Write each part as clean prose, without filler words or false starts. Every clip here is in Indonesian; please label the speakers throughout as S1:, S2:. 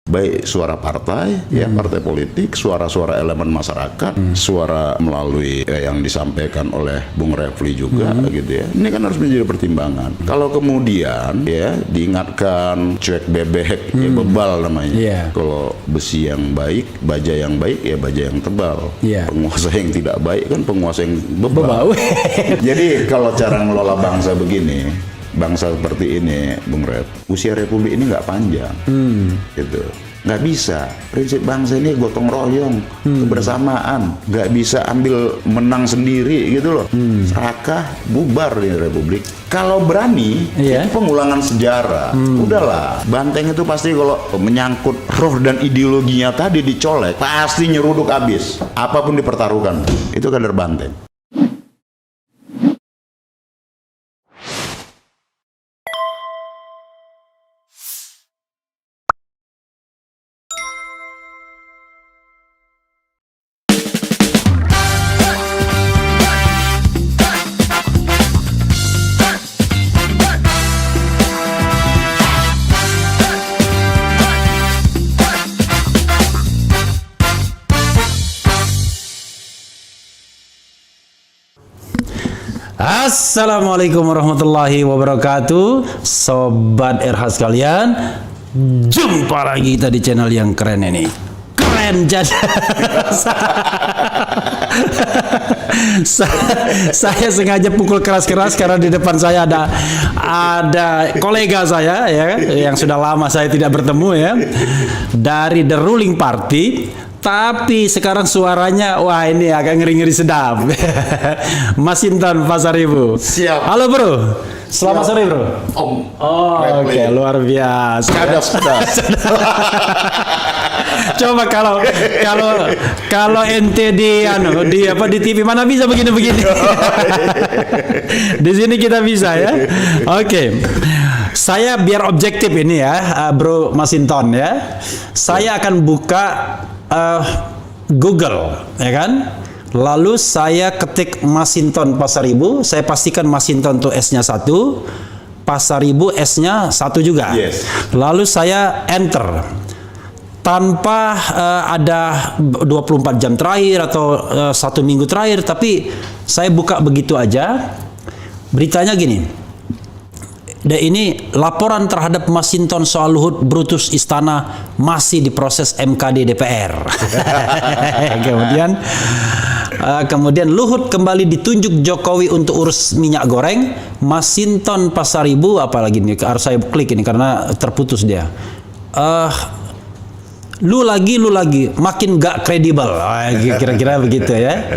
S1: baik suara partai, ya partai politik, suara-suara elemen masyarakat, suara melalui yang disampaikan oleh Bung Refli juga, gitu ya. Ini kan harus menjadi pertimbangan. Kalau kemudian ya diingatkan cuek bebek, ya bebal namanya. Kalau besi yang baik, baja yang baik, ya baja yang tebal. Penguasa yang tidak baik kan penguasa yang bebal. Jadi kalau cara ngelola bangsa begini, bangsa seperti ini, Bung Rep, usia Republik ini nggak panjang, gitu. Nggak bisa. Prinsip bangsa ini gotong royong, kebersamaan. Nggak bisa ambil menang sendiri, gitu loh. Serakah, bubar di Republik. Kalau berani, itu pengulangan sejarah. Udahlah, banteng itu pasti kalau menyangkut roh dan ideologinya tadi dicolek, pasti nyeruduk habis. Apapun dipertaruhkan, itu kader banteng.
S2: Assalamualaikum warahmatullahi wabarakatuh, Sobat RH sekalian. Jumpa lagi kita di channel yang keren ini. Keren jadi. Saya sengaja pukul keras-keras karena di depan saya ada kolega saya ya, yang sudah lama saya tidak bertemu ya, dari The Ruling Party. Tapi sekarang suaranya, wah ini agak ngeri-ngeri sedap. Mas Intan Pasaribu.
S1: Siap.
S2: Halo bro. Selamat sore bro.
S1: Om.
S2: Oh oke, luar biasa. Coba kalau ente di TV mana bisa begini-begini. Di sini kita bisa ya. Oke. Saya biar objektif ini ya, Bro Mas Inton ya. Saya akan buka Google, ya kan? Lalu saya ketik Masinton Pasaribu. Saya pastikan Masinton tuh S-nya 1, Pasaribu S-nya 1 juga. Lalu saya enter. Tanpa ada 24 jam terakhir atau 1 minggu terakhir, tapi saya buka begitu aja. Beritanya gini. Dan ini laporan terhadap Masinton soal Luhut Brutus Istana masih diproses MKD DPR. Kemudian Luhut kembali ditunjuk Jokowi untuk urus minyak goreng. Masinton Pasaribu, apalagi ini harus saya klik ini karena terputus dia. Lu lagi makin gak kredibel, kira-kira begitu ya.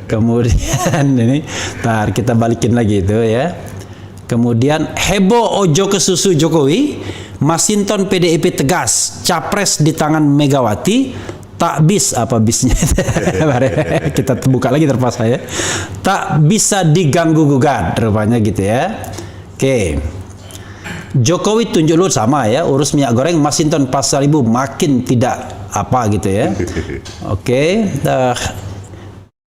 S2: Kemudian ini, ntar kita balikin lagi itu ya. Kemudian heboh ojo ke susu Jokowi, Masinton PDIP tegas, capres di tangan Megawati, tak bis apa bisnya? Kita buka lagi terpaksa ya. Tak bisa diganggu gugat, rupanya gitu ya. Oke. Jokowi tunjuk Luhut sama ya, urus minyak goreng. Masinton Pasaribu makin tidak apa gitu ya. Oke.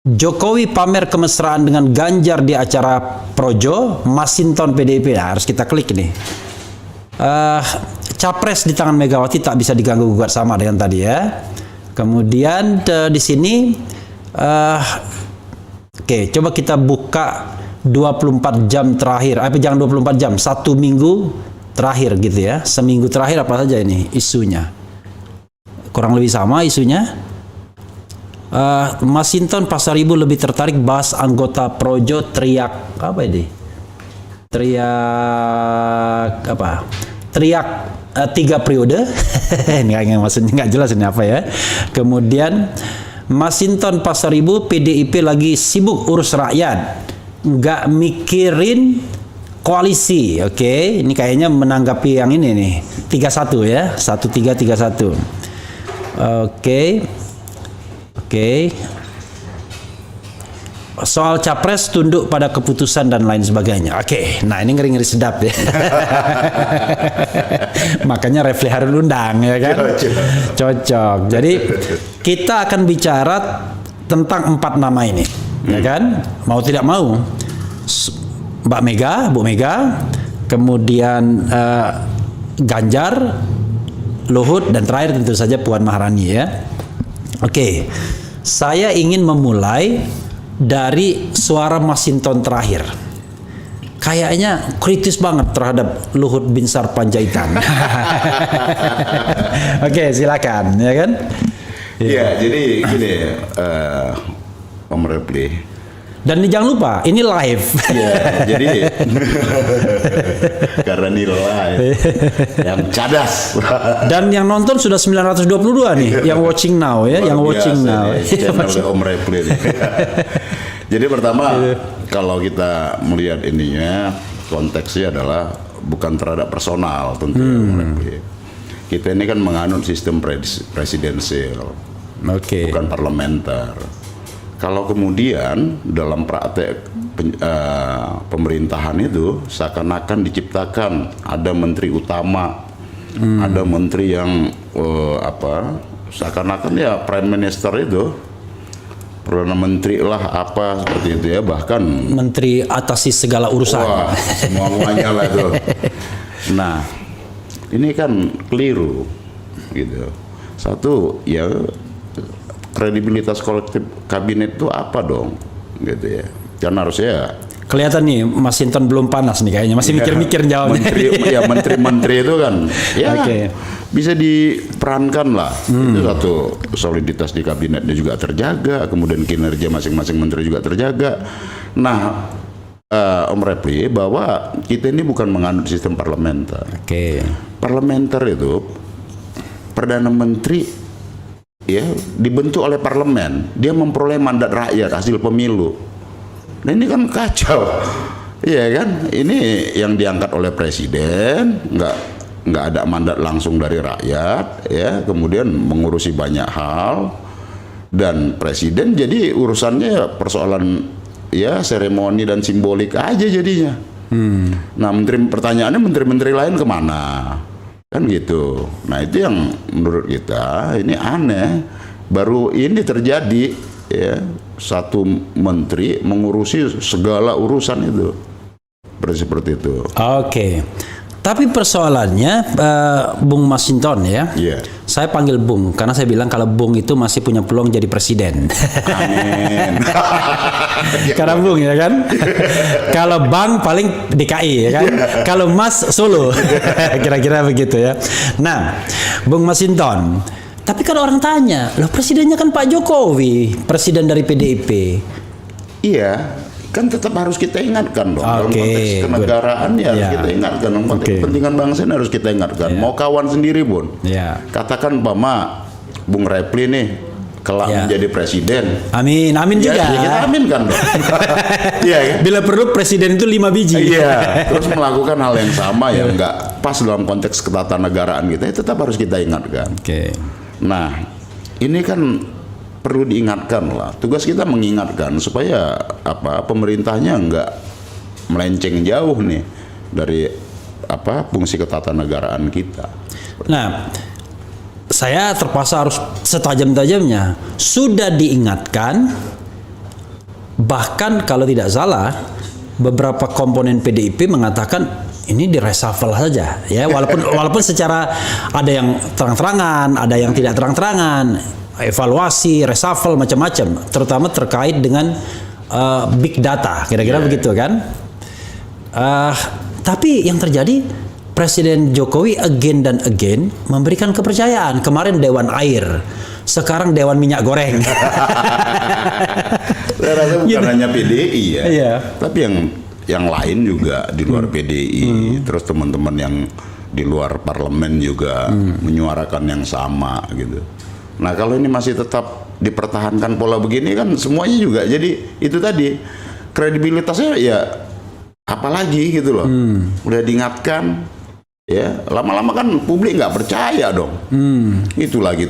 S2: Jokowi pamer kemesraan dengan Ganjar di acara Projo. Masinton PDIP, nah, harus kita klik nih. Capres di tangan Megawati tak bisa diganggu gugat, sama dengan tadi ya. Kemudian di sini, oke, coba kita buka 24 jam terakhir. Jangan 24 jam, 1 minggu terakhir gitu ya. Seminggu terakhir apa saja ini isunya? Kurang lebih sama isunya. Masinton Pasaribu lebih tertarik bahas anggota Projo teriak apa ini? Teriak apa? Teriak 3 periode. Nggak maksudnya nggak jelas ini apa ya. Kemudian Masinton Pasaribu PDIP lagi sibuk urus rakyat, nggak mikirin koalisi. Oke, ini kayaknya menanggapi yang ini nih 31 ya, 1331. Oke. Soal capres tunduk pada keputusan dan lain sebagainya. Oke, nah ini ngeri-ngeri sedap ya. Makanya Refli Harun undang ya kan. Cocok. Jadi kita akan bicara tentang 4 nama ini, ya kan? Mau tidak mau, Mbak Mega, Bu Mega, kemudian Ganjar, Luhut, dan terakhir tentu saja Puan Maharani ya. Oke, saya ingin memulai dari suara Masinton terakhir. Kayaknya kritis banget terhadap Luhut Binsar Panjaitan. Oke, silakan, ya kan?
S1: Iya, jadi gini, Om Refli.
S2: Dan jangan lupa, ini live.
S1: Iya, jadi karena ini live, yang cadas.
S2: Dan yang nonton sudah 922 nih, yang watching now ya, yang watching now.
S1: Channel Om Refli. Jadi pertama, kalau kita melihat ininya, konteksnya adalah bukan terhadap personal tentu Om Refli. Kita ini kan menganut sistem presidensial, bukan parlementer. Kalau kemudian dalam praktek pemerintahan itu seakan-akan diciptakan ada menteri utama, ada menteri yang seakan-akan ya prime minister itu, perdana menteri lah apa seperti itu ya, bahkan
S2: menteri atasi segala urusan.
S1: Wah, semuanya lah itu. Nah, ini kan keliru gitu. Satu ya, kredibilitas kolektif kabinet itu apa dong gitu ya. Kan harusnya
S2: kelihatan nih Mas Hinton belum panas nih kayaknya, masih mikir-mikir jawabnya.
S1: Menteri-menteri itu kan ya bisa diperankan lah. Itu satu, soliditas di kabinetnya juga terjaga, kemudian kinerja masing-masing menteri juga terjaga. Nah, Om Refli, bahwa kita ini bukan menganut sistem parlementer. Parlementer itu perdana menteri ya dibentuk oleh parlemen, dia memperoleh mandat rakyat hasil pemilu. Nah ini kan kacau, iya kan? Ini yang diangkat oleh presiden, nggak ada mandat langsung dari rakyat, ya. Kemudian mengurusi banyak hal, dan presiden jadi urusannya persoalan ya seremoni dan simbolik aja jadinya. Nah pertanyaannya menteri-menteri lain kemana? Kan gitu. Nah itu yang menurut kita ini aneh. Baru ini terjadi ya, satu menteri mengurusi segala urusan itu. Seperti itu.
S2: Oke. Tapi persoalannya Bung Masinton ya. Saya panggil Bung karena saya bilang kalau Bung itu masih punya peluang jadi presiden. Amin. Karena Bung ya kan. Kalau Bang paling DKI ya kan. Kalau Mas Solo. Kira-kira begitu ya. Nah, Bung Masinton, tapi kan orang tanya, loh presidennya kan Pak Jokowi, presiden dari PDIP.
S1: Iya. Kan tetap harus kita ingatkan dong, dalam konteks kenegaraan ya harus kita ingatkan, dalam konteks kepentingan bangsa ini harus kita ingatkan. Mau kawan sendiri pun, katakan Bung Refli nih kelak menjadi presiden.
S2: Amin, amin juga.
S1: Ya, kita amin kan dong. Iya kan?
S2: Bila perlu presiden itu 5 biji.
S1: Iya, terus melakukan hal yang sama yang nggak pas dalam konteks ketatanegaraan kita, tetap harus kita ingatkan. Nah, ini kan perlu diingatkan lah. Tugas kita mengingatkan supaya pemerintahnya nggak melenceng jauh nih dari fungsi ketatanegaraan kita.
S2: Nah, saya terpaksa harus setajam-tajamnya. Sudah diingatkan, bahkan kalau tidak salah beberapa komponen PDIP mengatakan ini direshuffle saja ya, walaupun secara ada yang terang-terangan, ada yang tidak terang-terangan, evaluasi, reshuffle macam-macam, terutama terkait dengan big data, kira-kira begitu kan. Tapi yang terjadi Presiden Jokowi again dan again memberikan kepercayaan. Kemarin Dewan Air, sekarang Dewan Minyak Goreng.
S1: Saya rasa bukan hanya PDI ya, tapi yang lain juga di luar PDI, terus teman-teman yang di luar parlemen juga menyuarakan yang sama gitu. Nah kalau ini masih tetap dipertahankan pola begini kan semuanya juga jadi itu tadi kredibilitasnya ya apalagi gitu loh. Udah diingatkan ya lama-lama kan publik nggak percaya dong. Itu lagi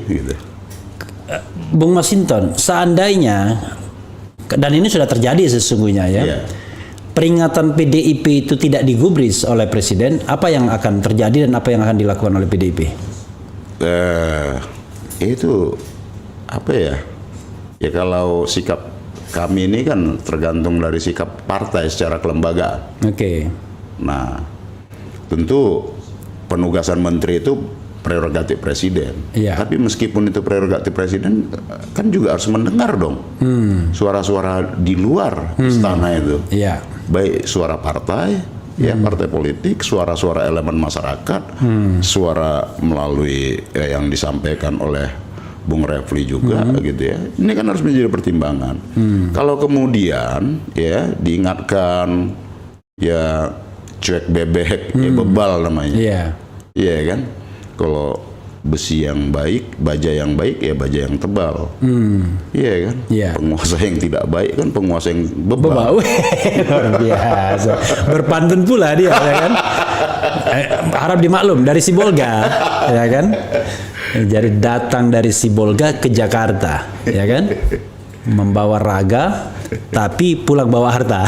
S1: gitu.
S2: Bung Masinton, seandainya dan ini sudah terjadi sesungguhnya ya. Peringatan PDIP itu tidak digubris oleh presiden, apa yang akan terjadi dan apa yang akan dilakukan oleh PDIP?
S1: Itu apa ya? Ya kalau sikap kami ini kan tergantung dari sikap partai secara kelembagaan. Nah, tentu penugasan menteri itu prerogatif presiden.
S2: Iya.
S1: Tapi meskipun itu prerogatif presiden, kan juga harus mendengar dong suara-suara di luar istana itu.
S2: Iya.
S1: Baik suara partai, ya partai politik, suara-suara elemen masyarakat, suara melalui yang disampaikan oleh Bung Refli juga gitu ya. Ini kan harus menjadi pertimbangan. Kalau kemudian ya diingatkan ya cuek bebek, ya bebal namanya.
S2: Iya.
S1: Iya kan? Kalau besi yang baik, baja yang baik, ya baja yang tebal. Iya kan?
S2: Iya.
S1: Penguasa yang tidak baik kan penguasa yang bebal.
S2: Bebal. Luar biasa. Berpantun pula dia, ya kan? Harap dimaklum dari Sibolga, ya kan? Jadi datang dari Sibolga ke Jakarta, ya kan? Membawa raga, tapi pulang bawa harta.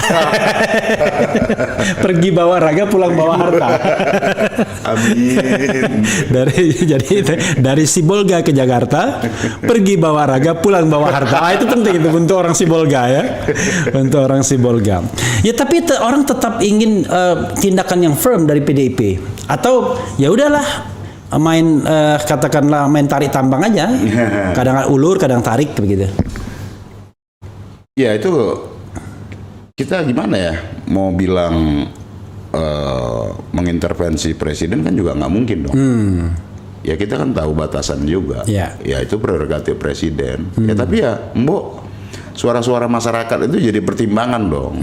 S2: Pergi bawa raga, pulang bawa harta.
S1: Amin.
S2: Dari Sibolga ke Jakarta, pergi bawa raga, pulang bawa harta. Itu penting itu untuk orang Sibolga ya, untuk orang Sibolga. Ya tapi orang tetap ingin tindakan yang firm dari PDIP, atau ya udahlah main katakanlah main tarik tambang aja, kadang ulur, kadang tarik begitu.
S1: Ya itu kita gimana ya mau bilang mengintervensi presiden kan juga nggak mungkin dong. Ya kita kan tahu batasan juga.
S2: Ya.
S1: Ya itu prerogatif presiden. Ya tapi ya mbok suara-suara masyarakat itu jadi pertimbangan dong.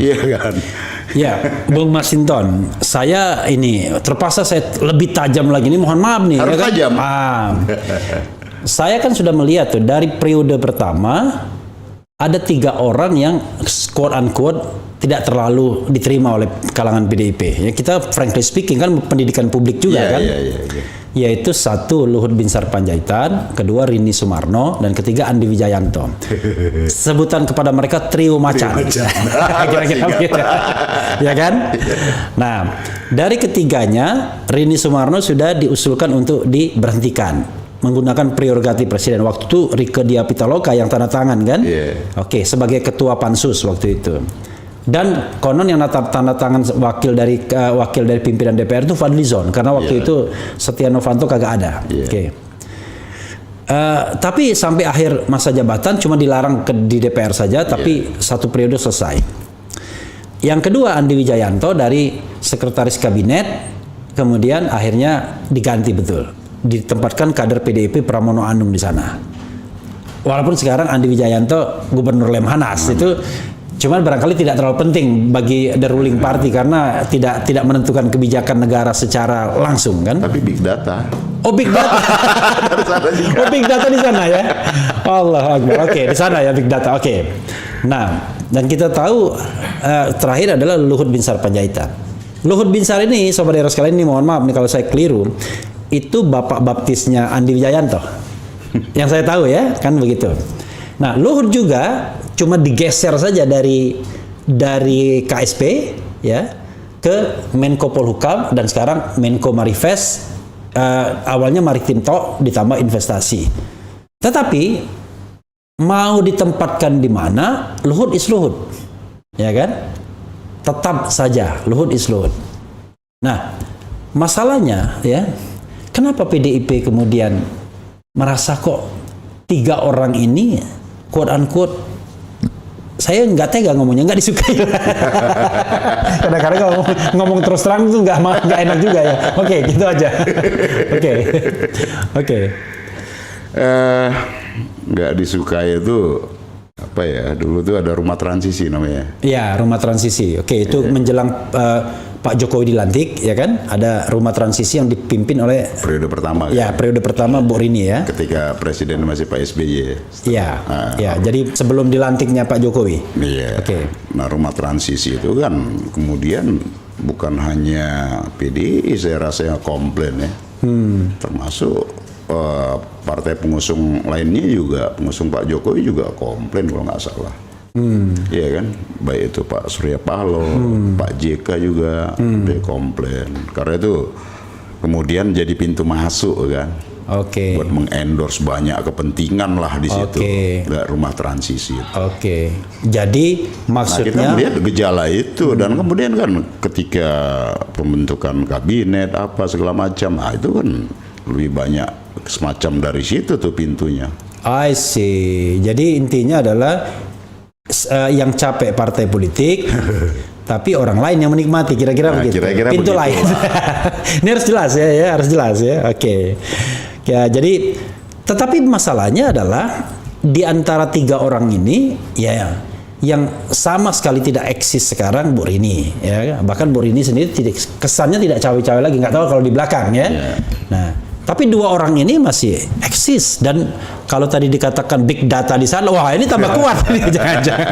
S1: Iya kan.
S2: Ya, Bung Masinton, saya ini terpaksa saya lebih tajam lagi nih. Mohon maaf nih.
S1: Harus
S2: ya kan?
S1: tajam.
S2: Saya kan sudah melihat tuh dari periode pertama. Ada 3 orang yang quote unquote tidak terlalu diterima oleh kalangan PDIP. Ya kita frankly speaking kan pendidikan publik juga kan. Yaitu 1 Luhut Binsar Panjaitan, kedua Rini Sumarno, dan ketiga Andi Wijayanto. Sebutan kepada mereka trio macan. Kira-kira begitu. Ya kan? Nah, dari ketiganya Rini Sumarno sudah diusulkan untuk diberhentikan menggunakan prerogatif presiden. Waktu itu Rieke Diah Pitaloka yang tanda tangan kan? Oke, sebagai ketua pansus waktu itu. Dan konon yang tanda tangan wakil dari pimpinan DPR itu Fadlizon, karena waktu itu Setia Novanto kagak ada. Oke. Tapi sampai akhir masa jabatan cuma dilarang di DPR saja, tapi 1 periode selesai. Yang kedua Andi Wijayanto dari sekretaris kabinet, kemudian akhirnya diganti betul. Ditempatkan kader PDIP Pramono Anung di sana. Walaupun sekarang Andi Wijayanto Gubernur Lemhanas itu cuman barangkali tidak terlalu penting bagi the ruling party karena tidak menentukan kebijakan negara secara langsung kan.
S1: Tapi big data.
S2: Oh big data. Oh big data di sana ya. Allah Akbar. Oke, di sana ya big data. Oke. Nah, dan kita tahu terakhir adalah Luhut Binsar Panjaitan. Luhut Binsar ini sobat daerah sekalian, ini mohon maaf nih kalau saya keliru. Itu bapak baptisnya Andi Wijayanto. Yang saya tahu ya, kan begitu. Nah, Luhut juga cuma digeser saja dari KSP ya ke Menko Polhukam dan sekarang Menko Marifest, awalnya Maritim Tok ditambah investasi. Tetapi mau ditempatkan di mana, Luhut is Luhut. Ya kan? Tetap saja Luhut is Luhut. Nah, masalahnya ya, kenapa PDIP kemudian merasa kok 3 orang ini quote unquote, saya nggak tega ngomongnya, nggak disukai. Kadang-kadang ngomong terus terang itu nggak enak juga ya. Oke, gitu aja. Oke.
S1: Nggak disukai itu apa ya? Dulu tuh ada rumah transisi namanya.
S2: Iya, rumah transisi. Oke, itu menjelang Pak Jokowi dilantik, ya kan? Ada rumah transisi yang dipimpin oleh
S1: periode pertama.
S2: Ya, kan? Periode pertama Bu Rini ya.
S1: Ketika presiden masih Pak SBY.
S2: Iya. Ya, jadi sebelum dilantiknya Pak Jokowi.
S1: Iya.
S2: Oke.
S1: Nah, rumah transisi itu kan kemudian bukan hanya PDI, saya rasa yang komplain ya. Termasuk partai pengusung lainnya juga, pengusung Pak Jokowi juga komplain kalau nggak salah. Iya kan, baik itu Pak Surya Paloh, Pak JK juga dia komplain karena itu kemudian jadi pintu masuk kan.
S2: Oke.
S1: Buat mengendorse banyak kepentingan lah di situ. Nggak rumah transisi.
S2: Oke. Jadi maksudnya
S1: kita melihat gejala itu dan kemudian kan ketika pembentukan kabinet apa segala macam, itu kan lebih banyak semacam dari situ tuh pintunya.
S2: I see. Jadi intinya adalah yang capek partai politik, tapi orang lain yang menikmati, kira-kira begitu.
S1: Kira-kira
S2: pintu
S1: begitu
S2: lain. Ini harus jelas ya, harus jelas ya. Oke. Ya, jadi tetapi masalahnya adalah di antara 3 orang ini ya yang sama sekali tidak eksis sekarang Bu Rini ya. Bahkan Bu Rini sendiri kesannya tidak cawe-cawe lagi, nggak tahu kalau di belakang ya. Nah, tapi 2 orang ini masih eksis, dan kalau tadi dikatakan big data di sana, wah ini tambah kuat nih, jangan-jangan.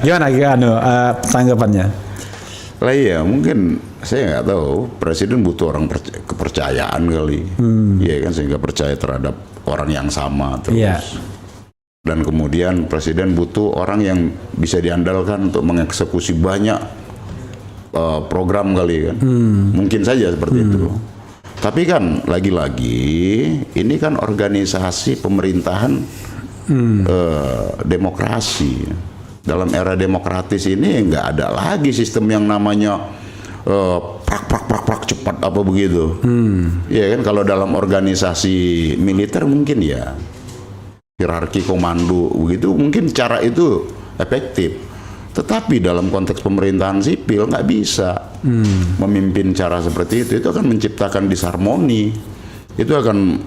S2: Gimana tanggapannya?
S1: Lah iya, mungkin saya nggak tahu, presiden butuh orang kepercayaan kali, ya kan, sehingga percaya terhadap orang yang sama terus.
S2: Yeah.
S1: Dan kemudian presiden butuh orang yang bisa diandalkan untuk mengeksekusi banyak program kali kan. Mungkin saja seperti itu. Tapi kan lagi-lagi ini kan organisasi pemerintahan demokrasi. Dalam era demokratis ini nggak ada lagi sistem yang namanya prak cepat apa begitu. Ya kan, kalau dalam organisasi militer mungkin ya hierarki komando begitu, mungkin cara itu efektif. Tetapi dalam konteks pemerintahan sipil nggak bisa memimpin cara seperti itu. Itu akan menciptakan disharmoni. Itu akan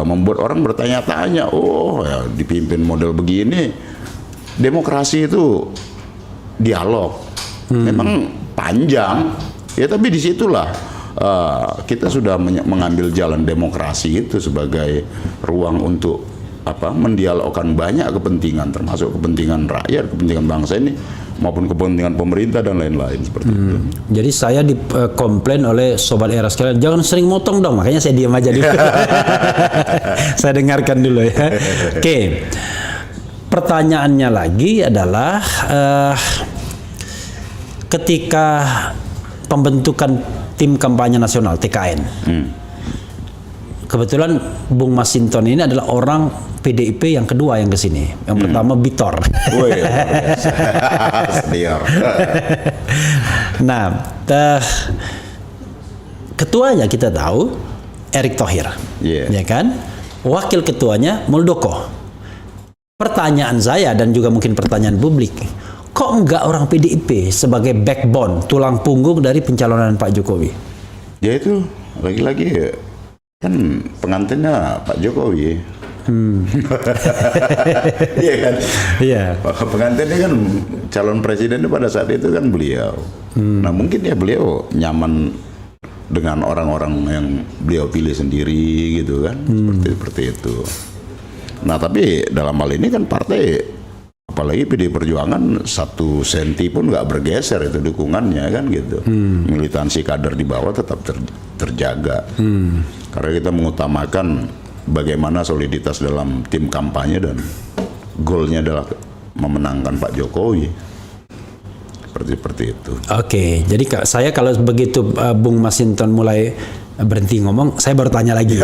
S1: membuat orang bertanya-tanya, oh ya dipimpin model begini. Demokrasi itu dialog, memang panjang ya, tapi disitulah kita sudah mengambil jalan demokrasi itu sebagai ruang untuk mendialogkan banyak kepentingan, termasuk kepentingan rakyat, kepentingan bangsa ini, maupun kepentingan pemerintah dan lain-lain seperti itu.
S2: Jadi saya dikomplain oleh Sobat Era sekalian, jangan sering motong dong, makanya saya diam aja dulu. Saya dengarkan dulu ya. Oke. Pertanyaannya lagi adalah ketika pembentukan tim kampanye nasional TKN, kebetulan Bung Masinton ini adalah orang PDIP yang kedua yang ke sini. Yang pertama Bitor. Nah, ketuanya kita tahu Erick Thohir, ya kan? Wakil ketuanya Muldoko. Pertanyaan saya dan juga mungkin pertanyaan publik, kok enggak orang PDIP sebagai backbone, tulang punggung dari pencalonan Pak Jokowi?
S1: Ya itu lagi-lagi kan pengantinnya Pak Jokowi. Iya kan? Iya. Pengantinnya kan calon presiden pada saat itu kan beliau. Nah mungkin ya beliau nyaman dengan orang-orang yang beliau pilih sendiri gitu kan, seperti itu. Nah tapi dalam hal ini kan partai, apalagi PD Perjuangan, 1 senti pun nggak bergeser itu dukungannya kan gitu. Militansi kader di bawah tetap terjaga. Karena kita mengutamakan bagaimana soliditas dalam tim kampanye dan goalnya adalah memenangkan Pak Jokowi. Seperti itu. Oke,
S2: jadi saya kalau begitu Bung Masinton mulai berhenti ngomong, saya baru tanya lagi.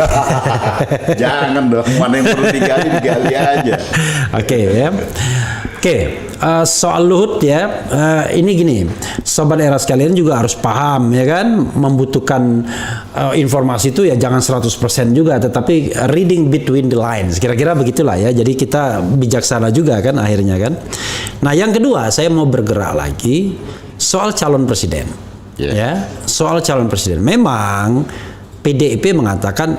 S1: Jangan dong, mana yang perlu digali aja.
S2: Oke ya. Oke, soal Luhut ya, ini gini, Sobat Era sekalian juga harus paham ya kan, membutuhkan informasi itu ya jangan 100% juga, tetapi reading between the lines, kira-kira begitulah ya, jadi kita bijaksana juga kan akhirnya kan. Nah yang kedua, saya mau bergerak lagi soal calon presiden. Ya, soal calon presiden. Memang PDIP mengatakan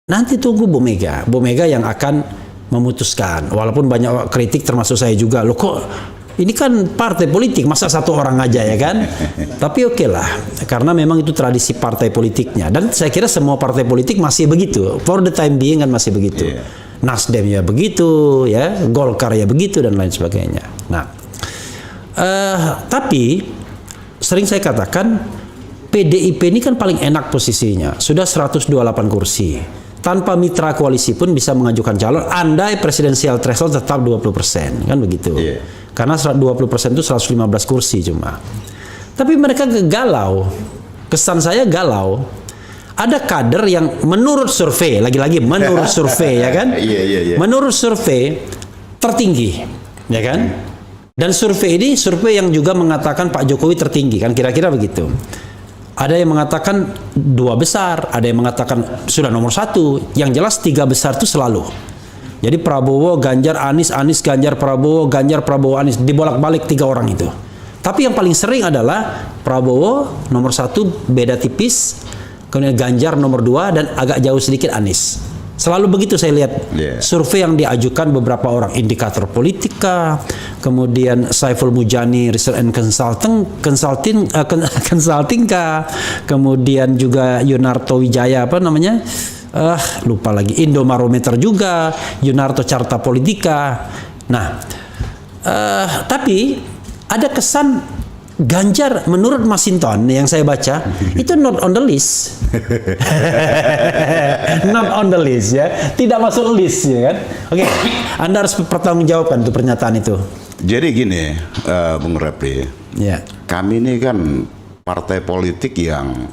S2: nanti tunggu Bu Mega yang akan memutuskan. Walaupun banyak kritik termasuk saya juga. Loh kok ini kan partai politik, masa 1 orang aja ya kan? Tapi oke lah, karena memang itu tradisi partai politiknya. Dan saya kira semua partai politik masih begitu. For the time being kan masih begitu. Nasdem ya begitu, ya, Golkar ya begitu dan lain sebagainya. Nah, tapi sering saya katakan PDIP ini kan paling enak posisinya, sudah 128 kursi, tanpa mitra koalisi pun bisa mengajukan calon, andai presidensial threshold tetap 20%, kan begitu. Karena 20% itu 115 kursi cuma. Tapi mereka galau, kesan saya galau. Ada kader yang menurut survei, lagi-lagi menurut survei ya kan, menurut survei tertinggi, ya kan. Dan survei ini survei yang juga mengatakan Pak Jokowi tertinggi kan, kira-kira begitu. Ada yang mengatakan 2 besar, ada yang mengatakan sudah nomor 1. Yang jelas 3 besar itu selalu. Jadi Prabowo, Ganjar, Anies, Anies, Ganjar, Prabowo, Ganjar, Prabowo, Anies, dibolak-balik 3 orang itu. Tapi yang paling sering adalah Prabowo nomor 1 beda tipis, kemudian Ganjar nomor 2 dan agak jauh sedikit Anies. Selalu begitu saya lihat survei yang diajukan beberapa orang, Indikator Politika, kemudian Saiful Mujani Research and Consulting, kemudian juga Yunarto Wijaya lupa lagi, Indomarometer juga, Yunarto Carta Politika. Nah, tapi ada kesan Ganjar menurut Masinton yang saya baca itu not on the list. Not on the list ya, tidak masuk list ya kan. Oke, Anda harus pertanggungjawabkan tuh pernyataan itu.
S1: Jadi gini, Bung Repli,
S2: Ya.
S1: kami ini kan partai politik yang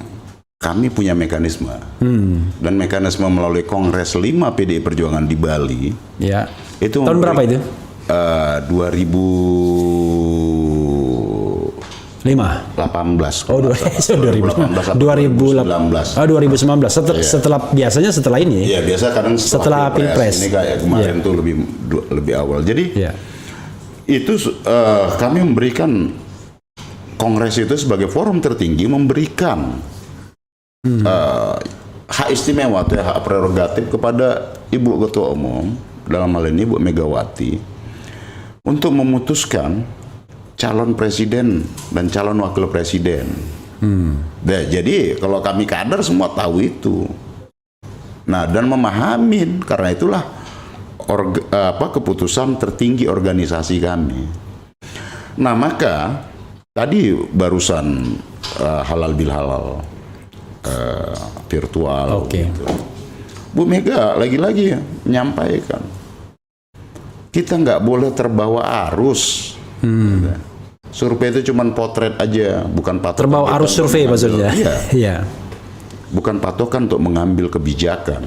S1: kami punya mekanisme dan mekanisme melalui Kongres 5 PDI Perjuangan di Bali.
S2: Ya.
S1: Itu
S2: tahun berapa itu?
S1: 2018.
S2: Oh, 2018. 2019. Setelah biasanya setelah ini.
S1: Iya, biasa kadang
S2: setelah Pilpres.
S1: Ini kayak kemarin tuh lebih awal. Jadi itu kami memberikan Kongres itu sebagai forum tertinggi memberikan hak istimewa atau hak prerogatif kepada Ibu Ketua Umum, dalam hal ini Ibu Megawati, untuk memutuskan calon presiden dan calon wakil presiden. Nah, jadi kalau kami kader semua tahu itu. Nah, dan memahamin, karena itulah keputusan tertinggi organisasi kami. Nah, maka tadi barusan halal bil halal virtual. Gitu. Bu Mega lagi-lagi menyampaikan, kita nggak boleh terbawa arus. Survei itu cuma potret aja, bukan patokan.
S2: Terbawa arus survei maksudnya. Iya.
S1: Bukan patokan untuk mengambil kebijakan,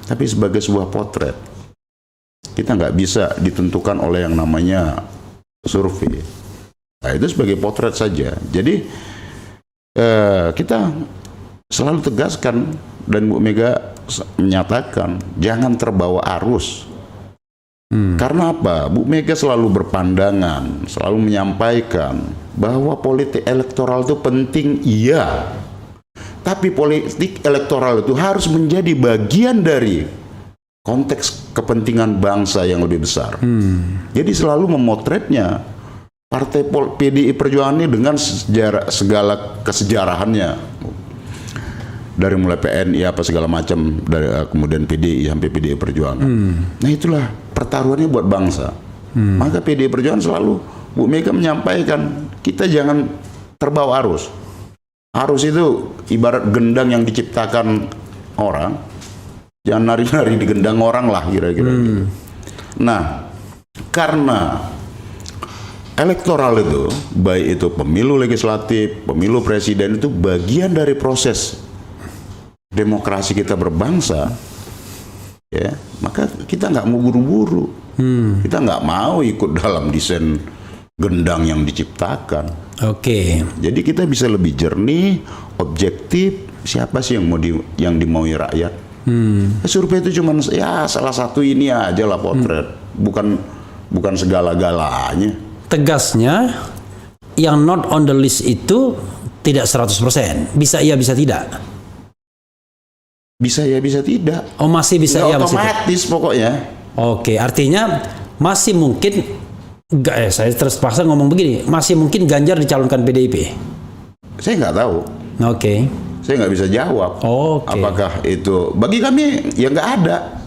S1: tapi sebagai sebuah potret. Kita nggak bisa ditentukan oleh yang namanya survei. Nah, itu sebagai potret saja. Jadi kita selalu tegaskan dan Bu Mega menyatakan jangan terbawa arus. Karena apa? Bu Mega selalu berpandangan, selalu menyampaikan bahwa politik elektoral itu penting, iya. Tapi politik elektoral itu harus menjadi bagian dari konteks kepentingan bangsa yang lebih besar. Jadi selalu memotretnya Partai PDI Perjuangan ini dengan segala kesejarahannya. Dari mulai PNI apa segala macam, dari kemudian PDI sampai PDI Perjuangan. Nah, itulah pertaruhannya buat bangsa. Maka PDI Perjuangan selalu Bu Mega menyampaikan kita jangan terbawa arus. Arus itu ibarat gendang yang diciptakan orang. Jangan nari-nari di gendang orang lah kira-kira. Nah, karena elektoral itu, baik itu pemilu legislatif, pemilu presiden, itu bagian dari proses demokrasi kita berbangsa, ya, maka kita nggak mau buru-buru, kita nggak mau ikut dalam desain gendang yang diciptakan. Jadi kita bisa lebih jernih, objektif. Siapa sih yang dimaui rakyat? Survei itu cuma ya salah satu ini aja lah potret, bukan segala-galanya.
S2: Tegasnya, yang not on the list itu tidak 100%. Bisa iya, bisa tidak.
S1: Bisa ya, bisa tidak.
S2: Oh, masih bisa ya,
S1: otomatis pokoknya.
S2: Artinya masih mungkin saya terpaksa ngomong begini, masih mungkin Ganjar dicalonkan PDIP.
S1: Saya nggak tahu. Saya nggak bisa jawab. Apakah itu bagi kami ya nggak ada.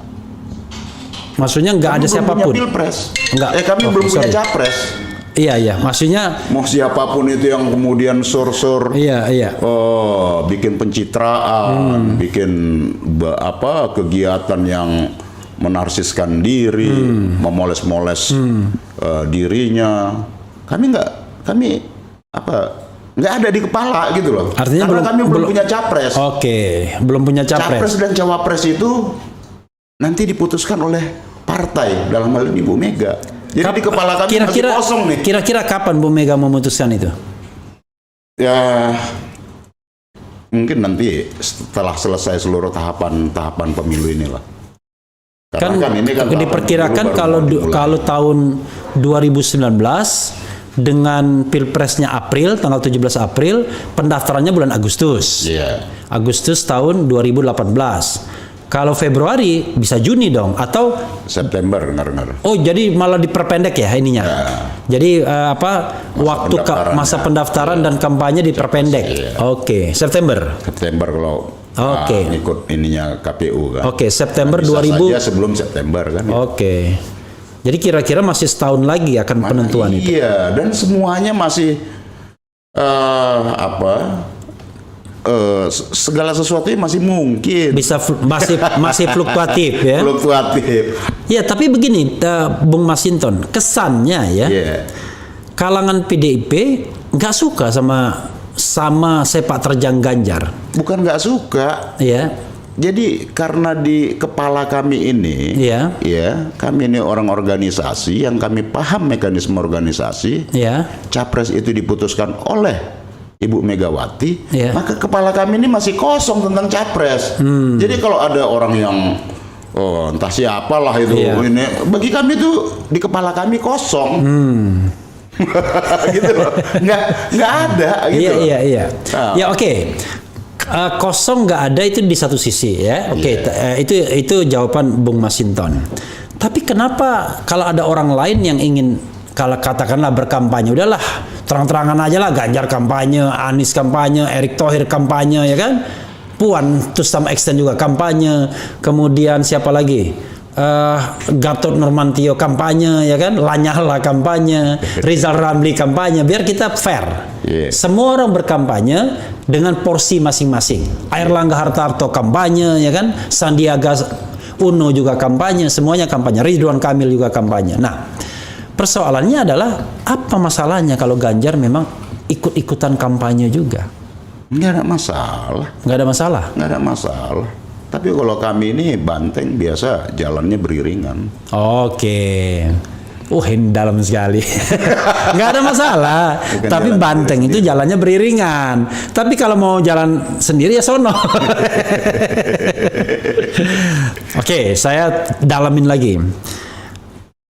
S2: Maksudnya nggak ada siapapun.
S1: Pilpres.
S2: Kami
S1: belum punya capres.
S2: Iya, maksudnya
S1: mau siapapun itu yang kemudian sur-sur, bikin pencitraan, bikin kegiatan yang menarsiskan diri, memoles-moles dirinya. Kami nggak ada di kepala gitu loh.
S2: Artinya
S1: karena kami belum punya capres.
S2: Belum punya capres.
S1: Capres dan cawapres itu nanti diputuskan oleh partai, dalam hal ini Bu Mega. Jadi di kepala kami masih kosong nih.
S2: Kira-kira kapan Bu Mega memutuskan itu?
S1: Ya, mungkin nanti setelah selesai seluruh tahapan pemilu inilah.
S2: Kan,
S1: ini kan
S2: diperkirakan kalau tahun 2019 dengan pilpresnya April, tanggal 17 April, pendaftarannya bulan Agustus.
S1: Iya.
S2: Agustus tahun 2018. Kalau Februari bisa Juni dong, atau
S1: September dengar.
S2: oh jadi malah diperpendek ya ininya.
S1: Ya.
S2: Jadi waktu masa pendaftaran dan kampanye diperpendek.
S1: Iya.
S2: Oke, September
S1: kalau ikut ininya KPU kan.
S2: Oke, September
S1: bisa
S2: 2000
S1: saja sebelum September kan.
S2: Oke. Jadi kira-kira masih setahun lagi akan penentuan itu.
S1: Iya, dan semuanya masih segala sesuatunya masih mungkin.
S2: Bisa masih fluktuatif ya.
S1: Fluktuatif.
S2: Ya, tapi begini, Bung Masinton, kesannya ya.
S1: Yeah.
S2: Kalangan PDIP nggak suka sama sepak terjang Ganjar.
S1: Bukan nggak suka.
S2: Ya.
S1: Jadi karena di kepala kami ini,
S2: ya,
S1: kami ini orang organisasi yang kami paham mekanisme organisasi.
S2: Ya.
S1: Capres itu diputuskan oleh Ibu Megawati, maka kepala kami ini masih kosong tentang capres. Jadi kalau ada orang yang entah siapalah itu, ini bagi kami itu di kepala kami kosong. Gitu loh, nggak ada gitu.
S2: Iya. Ya oke. Kosong nggak ada itu di satu sisi ya. Oke. Itu jawaban Bung Masinton. Tapi kenapa kalau ada orang lain yang ingin, kalau katakanlah berkampanye, udahlah terang-terangan aja lah, Ganjar kampanye, Anies kampanye, Erick Thohir kampanye, ya kan? Puan to some extent juga kampanye. Kemudian siapa lagi? Gatot Nurmantio kampanye, ya kan? Lanyala kampanye, Rizal Ramli kampanye. Biar kita fair. Semua orang berkampanye dengan porsi masing-masing. Airlangga Hartarto kampanye, ya kan? Sandiaga Uno juga kampanye, semuanya kampanye. Ridwan Kamil juga kampanye. Nah, persoalannya adalah apa masalahnya kalau Ganjar memang ikut-ikutan kampanye juga?
S1: Nggak ada masalah.
S2: Nggak ada masalah?
S1: Nggak ada masalah. Tapi kalau kami ini banteng biasa jalannya beriringan.
S2: Oke. Ini dalam sekali. Nggak ada masalah.
S1: Bukan
S2: tapi banteng itu jalannya beriringan. Tapi kalau mau jalan sendiri ya sono. Oke, saya dalamin lagi.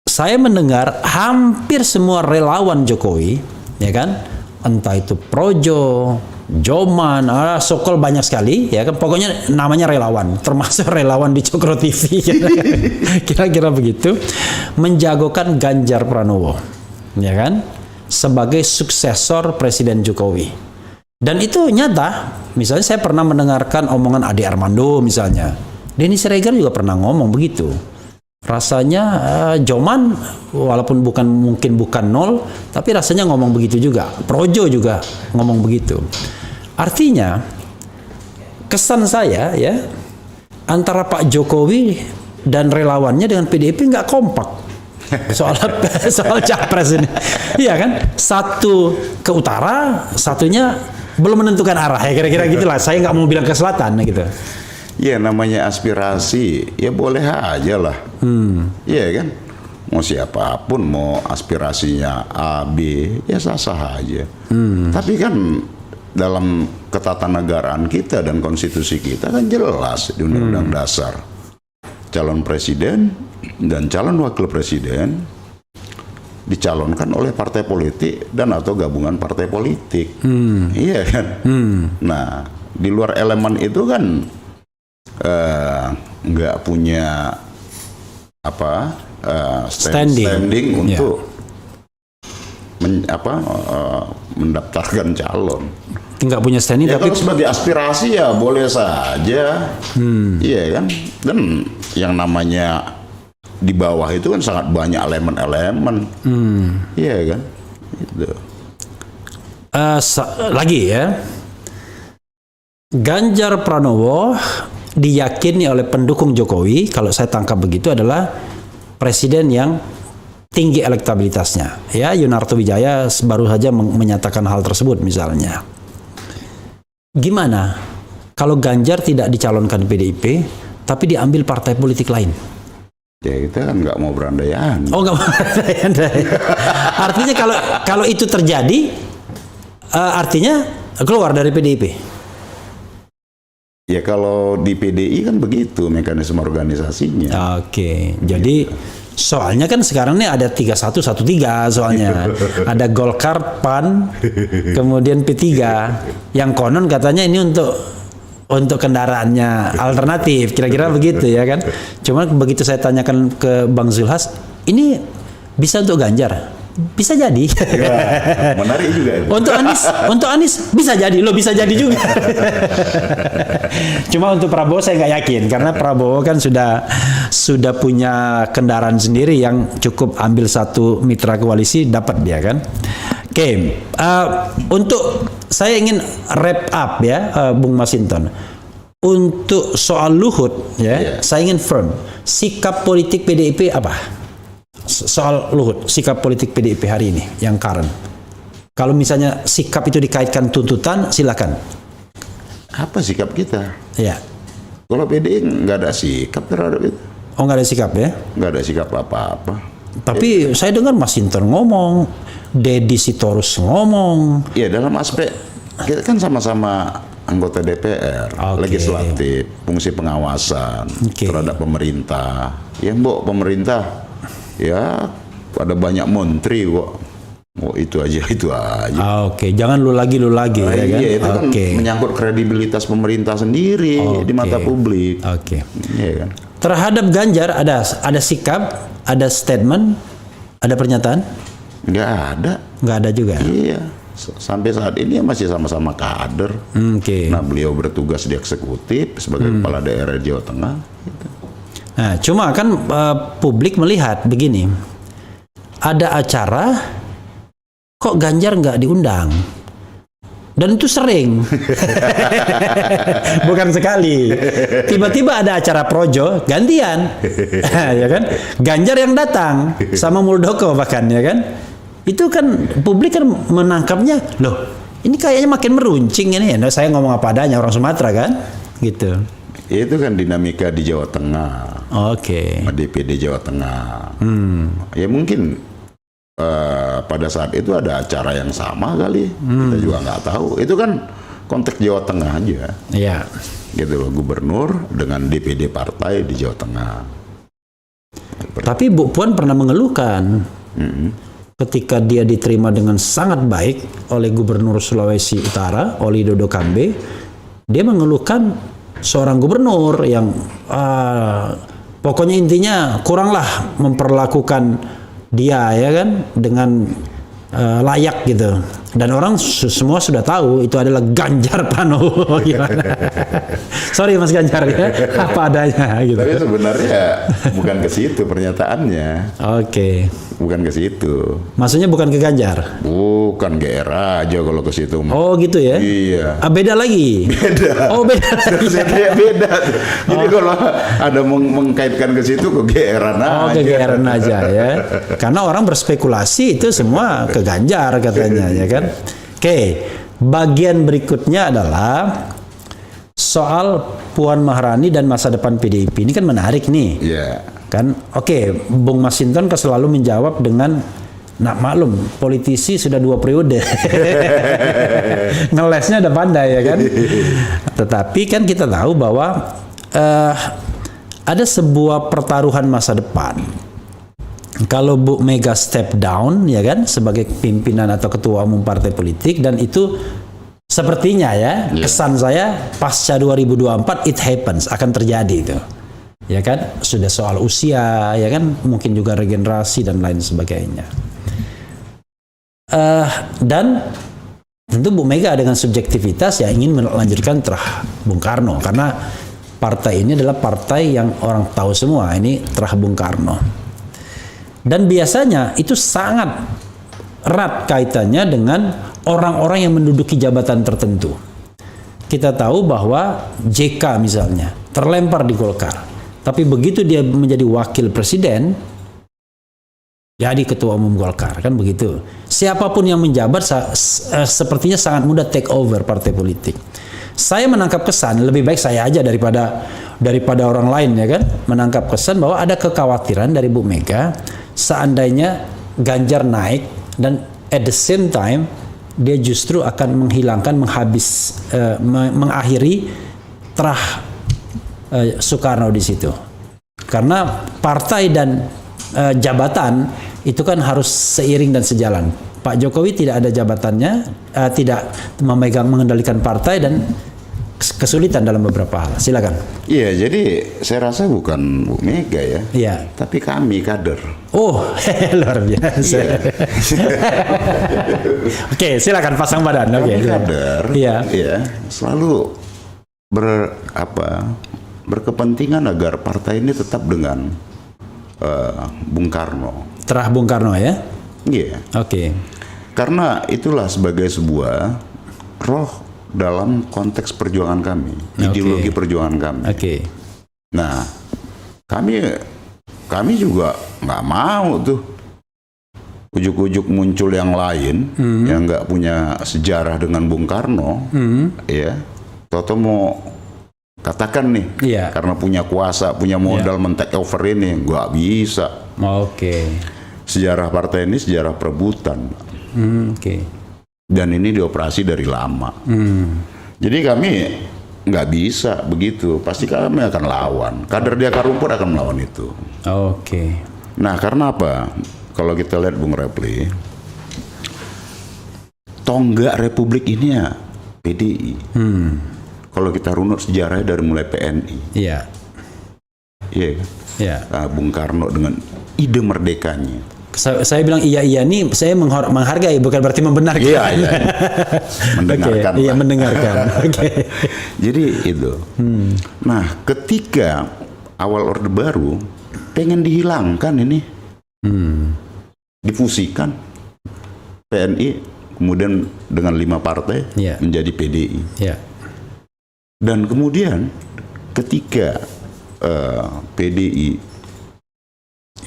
S2: Saya mendengar hampir semua relawan Jokowi, ya kan? Entah itu Projo, Joman, Sokol banyak sekali, ya kan? Pokoknya namanya relawan, termasuk relawan di Cokro TV, kira-kira begitu, menjagokan Ganjar Pranowo, ya kan? Sebagai suksesor Presiden Jokowi. Dan itu nyata. Misalnya saya pernah mendengarkan omongan Ade Armando misalnya. Denny Siregar juga pernah ngomong begitu. Rasanya Joman walaupun mungkin bukan nol, tapi rasanya ngomong begitu juga. Projo juga ngomong begitu. Artinya kesan saya ya, antara Pak Jokowi dan relawannya dengan PDIP nggak kompak soal capres ini. Iya kan? Satu ke utara, satunya belum menentukan arah, ya kira-kira gitulah. Saya nggak mau bilang ke selatan gitu.
S1: Ya namanya aspirasi, ya boleh aja lah. Iya kan? Mau siapapun, mau aspirasinya A, B, ya sah-sah aja. Tapi kan dalam ketatanegaraan kita dan konstitusi kita kan jelas di Undang-Undang Dasar. Calon presiden dan calon wakil presiden dicalonkan oleh partai politik dan atau gabungan partai politik. Iya kan? Nah, di luar elemen itu kan nggak punya standing untuk mendaftarkan calon.
S2: Nggak punya standing,
S1: Ya
S2: tapi
S1: kalau sebagai aspirasi ya boleh saja. Iya kan? Dan yang namanya di bawah itu kan sangat banyak elemen-elemen. Iya kan? Gitu.
S2: Lagi ya, Ganjar Pranowo diyakini oleh pendukung Jokowi, kalau saya tangkap begitu, adalah presiden yang tinggi elektabilitasnya. Ya, Yunarto Wijaya baru saja menyatakan hal tersebut misalnya. Gimana kalau Ganjar tidak dicalonkan PDIP, tapi diambil partai politik lain?
S1: Ya kita kan nggak mau berandai-andai.
S2: Oh, nggak mau berandai-andai. Artinya kalau itu terjadi, artinya keluar dari PDIP.
S1: Ya kalau di PDI kan begitu mekanisme organisasinya.
S2: Oke, jadi soalnya kan sekarang ini ada 3113 soalnya. Ada Golkar, PAN, kemudian P3 yang konon katanya ini untuk kendaraannya alternatif, kira-kira begitu ya kan. Cuma begitu saya tanyakan ke Bang Zulhas, ini bisa untuk Ganjar? Bisa jadi.
S1: Ya, menarik juga.
S2: Untuk Anies bisa jadi, bisa jadi juga. Cuma untuk Prabowo saya nggak yakin karena Prabowo kan sudah punya kendaraan sendiri yang cukup ambil satu mitra koalisi dapat dia kan. Oke, untuk saya ingin wrap up ya, Bung Masinton. Untuk soal Luhut ya, saya ingin firm sikap politik PDIP apa? Soal Luhut, sikap politik PDIP hari ini yang current. Kalau misalnya sikap itu dikaitkan tuntutan, silakan.
S1: Apa sikap kita?
S2: Ya.
S1: Kalau PDI nggak ada sikap terhadap itu.
S2: Oh, nggak ada sikap ya?
S1: Nggak ada sikap apa-apa.
S2: Tapi saya dengar Mas Hinton ngomong, Deddy Sitorus ngomong.
S1: Ya dalam aspek kita kan sama-sama anggota DPR, legislatif, fungsi pengawasan terhadap pemerintah. Ya mbok pemerintah. Ya, ada banyak menteri kok. Oh, itu aja.
S2: Oke, jangan lu lagi ya kan?
S1: Iya, itu kan menyangkut kredibilitas pemerintah sendiri di mata publik.
S2: Oke.
S1: Iya kan?
S2: Terhadap Ganjar ada sikap, ada statement, ada pernyataan?
S1: Nggak ada.
S2: Nggak ada juga.
S1: Iya. Sampai saat ini masih sama-sama kader. Nah, beliau bertugas di eksekutif sebagai kepala daerah Jawa Tengah. Gitu.
S2: Nah, cuma kan publik melihat begini, ada acara kok Ganjar nggak diundang, dan itu sering, bukan sekali. Tiba-tiba ada acara projo gantian, ya kan? Ganjar yang datang sama Muldoko bahkan ya kan? Itu kan publik kan menangkapnya, loh, ini kayaknya makin meruncing ini. Ya, saya ngomong apa adanya orang Sumatera kan, gitu.
S1: Itu kan dinamika di Jawa Tengah. DPD Jawa Tengah. Ya mungkin pada saat itu ada acara yang sama kali. Kita juga nggak tahu. Itu kan konteks Jawa Tengah aja.
S2: Iya.
S1: Gitu loh, gubernur dengan DPD partai di Jawa Tengah.
S2: Tapi Bu Puan pernah mengeluhkan ketika dia diterima dengan sangat baik oleh Gubernur Sulawesi Utara, Oli Dodo Kambe, dia mengeluhkan seorang gubernur yang pokoknya intinya kuranglah memperlakukan dia ya kan dengan layak gitu. Dan orang semua sudah tahu itu adalah Ganjar Pranowo. Gimana? Sorry Mas Ganjar ya, apa adanya gitu.
S1: Tapi sebenarnya bukan ke situ pernyataannya. Bukan ke situ.
S2: Maksudnya bukan ke Ganjar?
S1: Bukan, GR aja kalau ke situ.
S2: Oh gitu ya?
S1: Iya.
S2: Beda lagi?
S1: Beda.
S2: Oh beda.
S1: Beda. Jadi kalau ada mengkaitkan ke situ ke GR-an aja.
S2: Oh ke GR-an aja ya. Karena orang berspekulasi itu semua ke Ganjar katanya ya kan. Bagian berikutnya adalah soal Puan Maharani dan masa depan PDIP. Ini kan menarik nih. Kan Bung Masinton kan selalu menjawab dengan maklum politisi sudah 2 periode. Ngelesnya udah pandai ya kan. Tetapi kan kita tahu bahwa ada sebuah pertaruhan masa depan. Kalau Bu Mega step down ya kan sebagai pimpinan atau ketua umum partai politik, dan itu sepertinya kesan saya pasca 2024 it happens, akan terjadi itu. Ya kan, sudah soal usia ya kan, mungkin juga regenerasi dan lain sebagainya. Dan tentu Bu Mega dengan subjektivitas yang ingin melanjutkan terah Bung Karno, karena partai ini adalah partai yang orang tahu semua ini terah Bung Karno. Dan biasanya itu sangat erat kaitannya dengan orang-orang yang menduduki jabatan tertentu. Kita tahu bahwa JK misalnya terlempar di Golkar, tapi begitu dia menjadi wakil presiden, jadi ketua umum Golkar, kan begitu. Siapapun yang menjabat sepertinya sangat mudah take over partai politik. Saya menangkap kesan, lebih baik saya aja daripada orang lain ya kan, menangkap kesan bahwa ada kekhawatiran dari Bu Mega seandainya Ganjar naik dan at the same time dia justru akan menghilangkan, mengakhiri terah Soekarno di situ. Karena partai dan jabatan itu kan harus seiring dan sejalan. Pak Jokowi tidak ada jabatannya, tidak mengendalikan partai dan kesulitan dalam beberapa hal. Silakan.
S1: Iya, jadi saya rasa bukan Bu Mega ya,
S2: Iya.
S1: tapi kami kader.
S2: Oh, luar biasa.
S1: Iya.
S2: Oke, silakan pasang badan. Oke.
S1: Kami kader,
S2: Iya.
S1: ya, selalu berkepentingan agar partai ini tetap dengan Bung Karno.
S2: Terah Bung Karno ya.
S1: Iya.
S2: Oke.
S1: Karena itulah sebagai sebuah roh dalam konteks perjuangan kami, ideologi perjuangan kami.
S2: Oke.
S1: Nah, kami juga nggak mau tuh ujuk-ujuk muncul yang lain yang nggak punya sejarah dengan Bung Karno, ya. Toto mau katakan nih,
S2: Iya.
S1: karena punya kuasa, punya modal men-take over ini, nggak bisa.
S2: Oke.
S1: Sejarah partai ini sejarah perebutan.
S2: Oke.
S1: Dan ini dioperasi dari lama. Jadi kami nggak bisa begitu. Pasti kami akan lawan. Kader di akar rumput akan melawan itu.
S2: Oke.
S1: Nah, karena apa? Kalau kita lihat Bung Repli, tonggak Republik ini ya PDI. Kalau kita runut sejarahnya dari mulai PNI.
S2: Iya.
S1: Iya kan?
S2: Iya.
S1: Nah, Bung Karno dengan ide merdekanya.
S2: Saya bilang iya nih, saya menghargai, bukan berarti membenarkan.
S1: Iya. Mendengarkan.
S2: Oke, iya,
S1: Pak.
S2: mendengarkan. Oke.
S1: Jadi itu. Nah, ketika awal Orde Baru pengen dihilangkan ini, difusikan PNI, kemudian dengan 5 partai
S2: Iya.
S1: menjadi PDI.
S2: Iya.
S1: Dan kemudian ketika PDI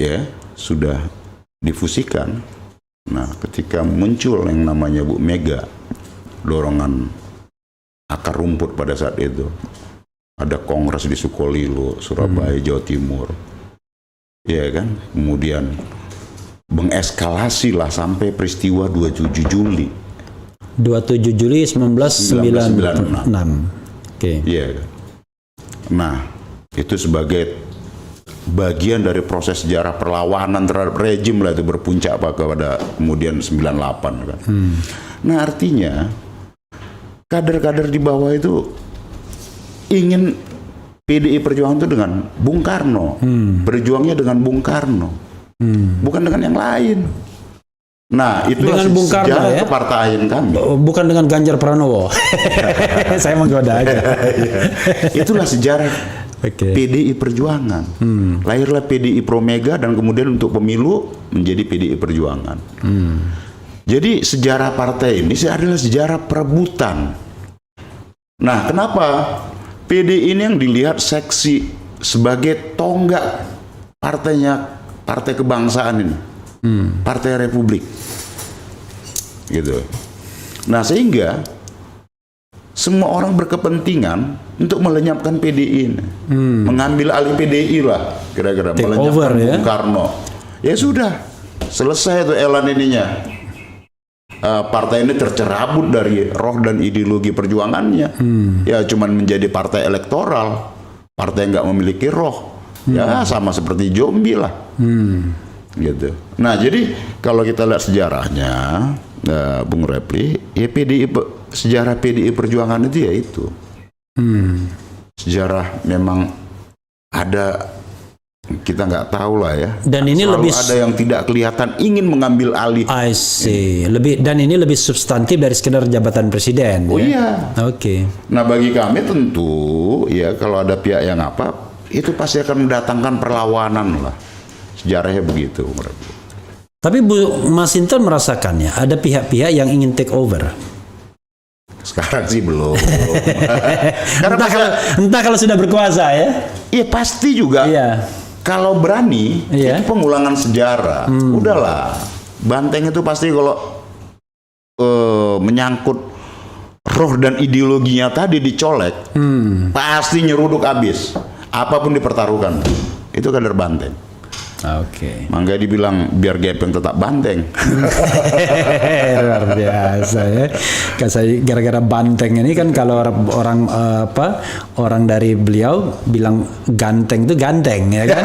S1: ya sudah difusikan, nah ketika muncul yang namanya Bu Mega, dorongan akar rumput pada saat itu, ada kongres di Sukolilo, Surabaya, Jawa Timur, ya kan, kemudian mengeskalasi lah sampai peristiwa 27 Juli
S2: 27 Juli 1996. Oke.
S1: Iya. Nah, itu sebagai bagian dari proses sejarah perlawanan terhadap rejim lah, itu berpuncak pada kemudian 98 kan. Nah, artinya kader-kader di bawah itu ingin PDI Perjuangan itu dengan Bung Karno, berjuangnya dengan Bung Karno, bukan dengan yang lain. Nah, itulah
S2: Dengan Bung Karno,
S1: sejarah
S2: ya?
S1: kepartaian kami.
S2: Bukan dengan Ganjar Pranowo. Saya menggoda aja.
S1: Itulah sejarah
S2: Oke.
S1: PDI Perjuangan. Lahirlah PDI Pro Mega dan kemudian untuk pemilu menjadi PDI Perjuangan. Jadi sejarah partai ini adalah sejarah perebutan. Nah, kenapa PDI ini yang dilihat seksi sebagai tonggak partainya, partai kebangsaan ini, partai Republik, gitu. Nah, sehingga semua orang berkepentingan untuk melenyapkan PDI ini, mengambil alih PDI lah, kira-kira
S2: Take
S1: melenyapkan
S2: over, ya?
S1: Bung Karno. Ya sudah, selesai tuh elan ininya. Partai ini tercerabut dari roh dan ideologi perjuangannya. Ya cuman menjadi partai elektoral, partai yang nggak memiliki roh. Ya sama seperti zombie lah. Gitu. Nah, jadi kalau kita lihat sejarahnya, Bung Repli, ya sejarah PDI Perjuangan itu ya itu. Sejarah memang ada, kita nggak tahu lah ya.
S2: Dan ini
S1: selalu
S2: lebih
S1: ada yang tidak kelihatan ingin mengambil alih.
S2: I see. Dan ini lebih substantif dari sekedar jabatan presiden.
S1: Oh
S2: ya?
S1: iya.
S2: Oke.
S1: Nah, bagi kami tentu ya kalau ada pihak yang apa, itu pasti akan mendatangkan perlawanan lah. Sejarahnya begitu.
S2: Tapi Bu Masinton merasakannya ada pihak-pihak yang ingin take over.
S1: Sekarang sih belum. Karena
S2: Entah kalau sudah berkuasa ya.
S1: iya pasti juga.
S2: Iya.
S1: Kalau berani,
S2: Iya.
S1: itu pengulangan sejarah. Udahlah, Banteng itu pasti kalau menyangkut roh dan ideologinya tadi dicolek, pasti nyeruduk habis. Apapun dipertaruhkan, itu kader Banteng.
S2: Oke.
S1: Makanya dibilang biar gepeng tetap banteng.
S2: Luar biasa ya. Kan saya gara-gara banteng ini kan kalau orang orang dari beliau bilang ganteng itu ganteng ya kan.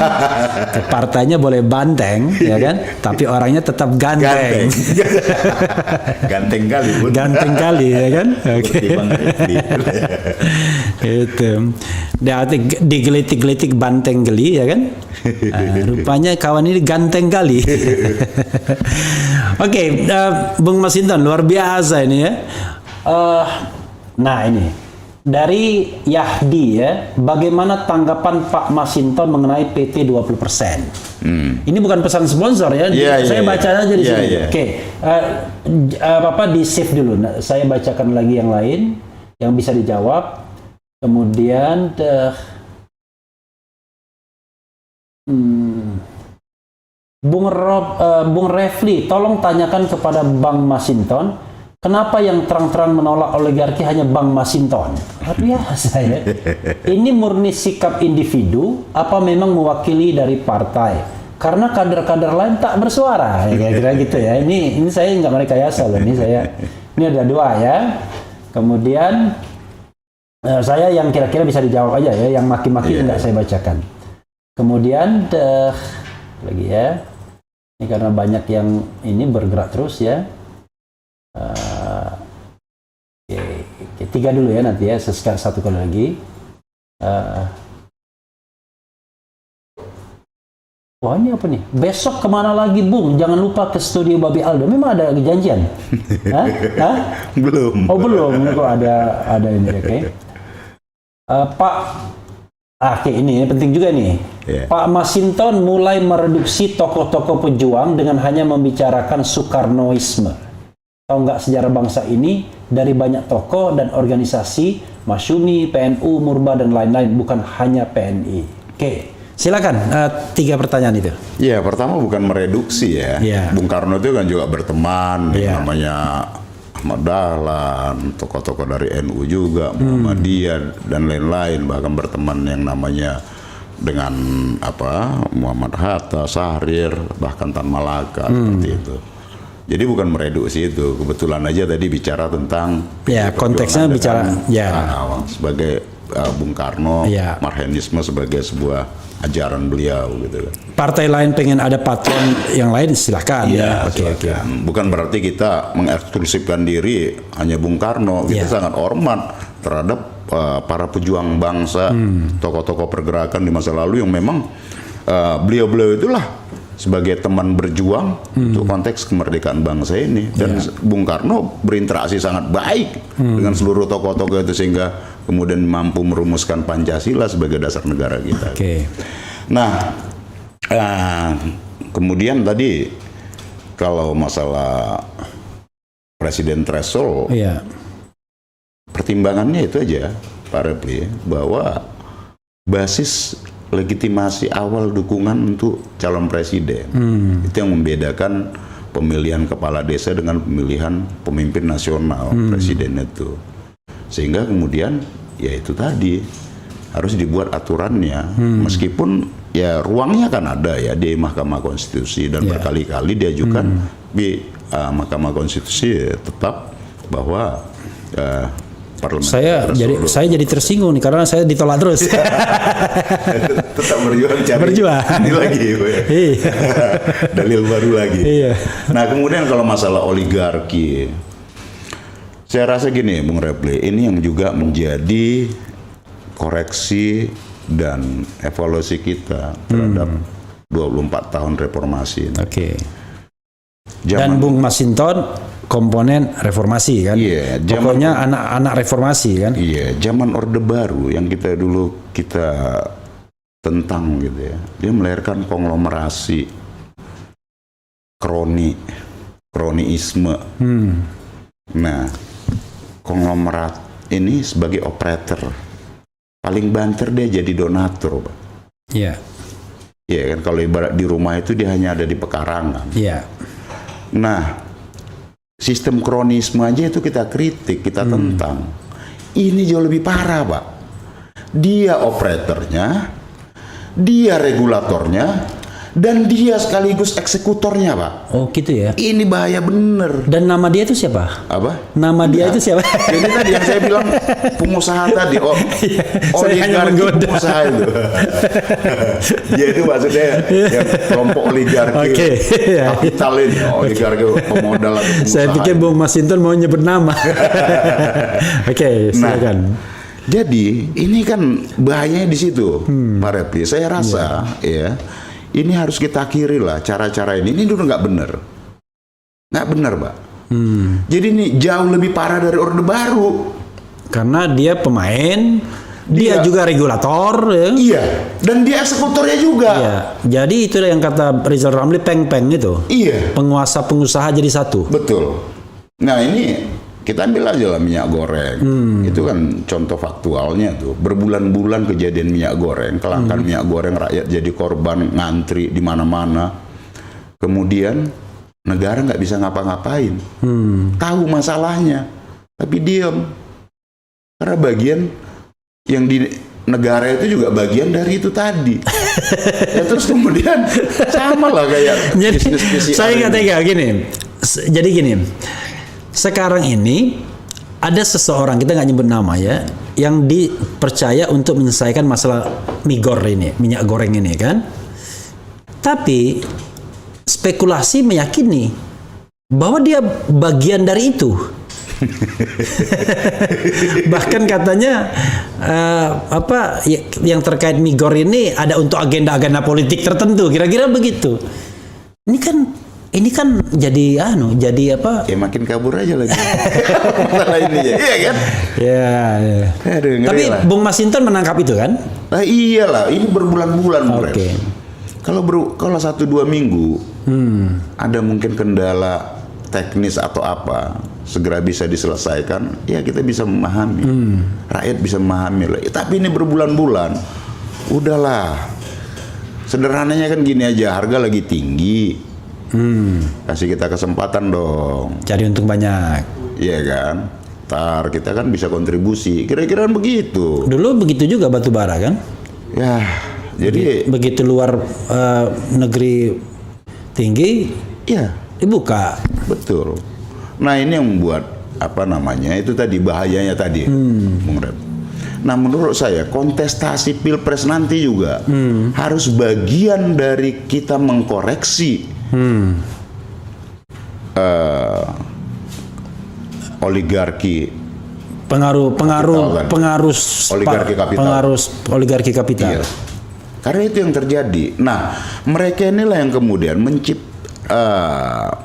S2: Partainya boleh banteng ya kan, tapi orangnya tetap ganteng.
S1: Ganteng kali.
S2: Ganteng kali ya kan. Oke. Itu. Digelitik-gelitik banteng geli ya kan. Rupanya kawan ini ganteng kali. Oke, Bung Masinton luar biasa ini ya. Nah ini dari Yahdi ya, bagaimana tanggapan Pak Masinton mengenai PT 20%? Ini bukan pesan sponsor ya, saya baca aja di sini. Oke, Bapak di save dulu. Nah, saya bacakan lagi yang lain yang bisa dijawab. Kemudian Bung Refli, tolong tanyakan kepada Bang Masinton, kenapa yang terang-terang menolak oligarki hanya Bang Masinton? Biasa ya. Ini murni sikap individu, apa memang mewakili dari partai? Karena kader-kader lain tak bersuara, ya, kira-kira gitu ya. Ini saya nggak merekayasa loh. Ini ada dua ya. Kemudian saya yang kira-kira bisa dijawab aja ya, yang maki-maki nggak saya bacakan. Kemudian lagi ya, ini karena banyak yang ini bergerak terus ya. Oke, 3 dulu ya nanti ya, satu kali lagi. Wah ini apa nih? Besok kemana lagi Bung? Jangan lupa ke studio Babi Aldo. Memang ada janjian? Hah?
S1: Belum.
S2: Oh belum, kok ada ini, oke. Pak, oke ini penting juga nih. Pak Masinton mulai mereduksi tokoh-tokoh pejuang dengan hanya membicarakan Soekarnoisme. Tahu nggak sejarah bangsa ini dari banyak tokoh dan organisasi, Masyumi, PNU, Murba dan lain-lain, bukan hanya PNI. Oke, silakan 3 pertanyaan itu.
S1: Ya, pertama bukan mereduksi ya. Bung Karno itu kan juga berteman, namanya Ahmad Dahlan, tokoh-tokoh dari NU juga, Muhammadiyah dan lain-lain, bahkan berteman yang namanya dengan Muhammad Hatta, Syahrir, bahkan Tan Malaka seperti itu. Jadi bukan mereduksi itu, kebetulan aja tadi bicara tentang
S2: konteksnya bicara
S1: sebagai Bung Karno, Marxisme sebagai sebuah ajaran beliau gitu kan.
S2: Partai lain pengen ada patron yang lain silahkan
S1: Oke. Bukan berarti kita mengeksklusifkan diri hanya Bung Karno, kita sangat hormat terhadap para pejuang bangsa, tokoh-tokoh pergerakan di masa lalu yang memang beliau-beliau itulah sebagai teman berjuang untuk konteks kemerdekaan bangsa ini. Dan Bung Karno berinteraksi sangat baik dengan seluruh tokoh-tokoh itu sehingga kemudian mampu merumuskan Pancasila sebagai dasar negara kita. Nah, kemudian tadi kalau masalah presiden threshold, pertimbangannya itu aja Pak Refli, bahwa basis legitimasi awal dukungan untuk calon presiden itu yang membedakan pemilihan kepala desa dengan pemilihan pemimpin nasional presiden itu, sehingga kemudian ya itu tadi harus dibuat aturannya, meskipun ya ruangnya kan ada ya di Mahkamah Konstitusi dan berkali-kali diajukan di Mahkamah Konstitusi tetap bahwa
S2: saya jadi tersinggung nih karena saya ditolak terus.
S1: Tetap berjuang ini lagi dalil baru lagi. Nah kemudian kalau masalah oligarki, saya rasa gini Bung Refli, ini yang juga menjadi koreksi dan evaluasi kita terhadap 24 tahun reformasi ini. Dan Bung Masinton komponen reformasi kan, pokoknya anak-anak reformasi kan. Zaman Orde Baru yang kita tentang gitu ya, dia melahirkan konglomerasi, kroniisme. Nah, konglomerat ini sebagai operator, paling banter dia jadi donatur, Pak. Kan kalau ibarat di rumah itu dia hanya ada di pekarangan. Nah, sistem kronisme aja itu kita kritik, kita tentang. Ini jauh lebih parah, Pak. Dia operatornya, dia regulatornya, Dan dia sekaligus eksekutornya, Pak.
S2: Oh gitu ya.
S1: Ini bahaya bener.
S2: Dan nama dia itu siapa?
S1: Apa?
S2: Nama dia itu siapa?
S1: Jadi tadi yang saya bilang pengusaha tadi,
S2: Saya hanya
S1: oligarki
S2: menggoda.
S1: pengusaha itu. Dia itu maksudnya yang kelompok oligarki
S2: Oke.
S1: kapital ini, oligarki pemodal atau pengusaha.
S2: Saya pikir Bung Masinton mau nyebut nama. Oke, silakan.
S1: Jadi ini kan bahayanya di situ, Pak Refli. Saya rasa ya ini harus kita akhiri lah cara-cara ini. Ini udah nggak benar, Pak. Jadi ini jauh lebih parah dari Orde Baru.
S2: Karena dia pemain, dia juga regulator, ya.
S1: Iya, dan dia eksekutornya juga.
S2: Iya. Jadi itu yang kata Rizal Ramli peng-peng itu.
S1: Iya,
S2: Penguasa pengusaha jadi satu.
S1: betul. Nah ini kita ambil aja lah minyak goreng. Itu kan contoh faktualnya tuh. Berbulan-bulan kejadian minyak goreng, kelangkaan minyak goreng, rakyat jadi korban, ngantri di mana-mana. Kemudian negara nggak bisa ngapa-ngapain. Tahu masalahnya, tapi diam. Karena bagian yang di negara itu juga bagian dari itu tadi. Ya terus kemudian sama lah kayak
S2: Jadi
S1: bisnis PCR
S2: saya nggak
S1: ini.
S2: tega gini. Jadi gini, sekarang ini ada seseorang, kita nggak nyebut nama ya, yang dipercaya untuk menyelesaikan masalah migor ini, minyak goreng ini kan. Tapi spekulasi meyakini bahwa dia bagian dari itu. Bahkan katanya yang terkait migor ini ada untuk agenda-agenda politik tertentu, kira-kira begitu. Ini kan jadi jadi apa?
S1: Ya makin kabur aja lagi. Masalah ini ya. Iya kan?
S2: Ya.
S1: Aduh, ngeri
S2: Tapi
S1: lah.
S2: Bung Masinton menangkap itu kan?
S1: Nah, iyalah, ini berbulan-bulan, Bro.
S2: Oke.
S1: Kalau 1-2 minggu ada mungkin kendala teknis atau apa, segera bisa diselesaikan, ya kita bisa memahami. Rakyat bisa memahami lah. Tapi ini berbulan-bulan. Udahlah. Sederhananya kan gini aja, harga lagi tinggi. Kasih kita kesempatan dong.
S2: Cari untung banyak.
S1: Iya kan? Ntar kita kan bisa kontribusi. Kira-kira kan begitu.
S2: Dulu begitu juga batu bara kan?
S1: Ya, jadi
S2: Begitu luar negeri tinggi
S1: ya
S2: dibuka.
S1: betul. Nah ini yang membuat apa namanya itu tadi bahayanya tadi, Bung Rep. Nah menurut saya kontestasi pilpres nanti juga harus bagian dari kita mengkoreksi oligarki.
S2: Oligarki kapital.
S1: Iya. Karena itu yang terjadi. Nah, mereka inilah yang kemudian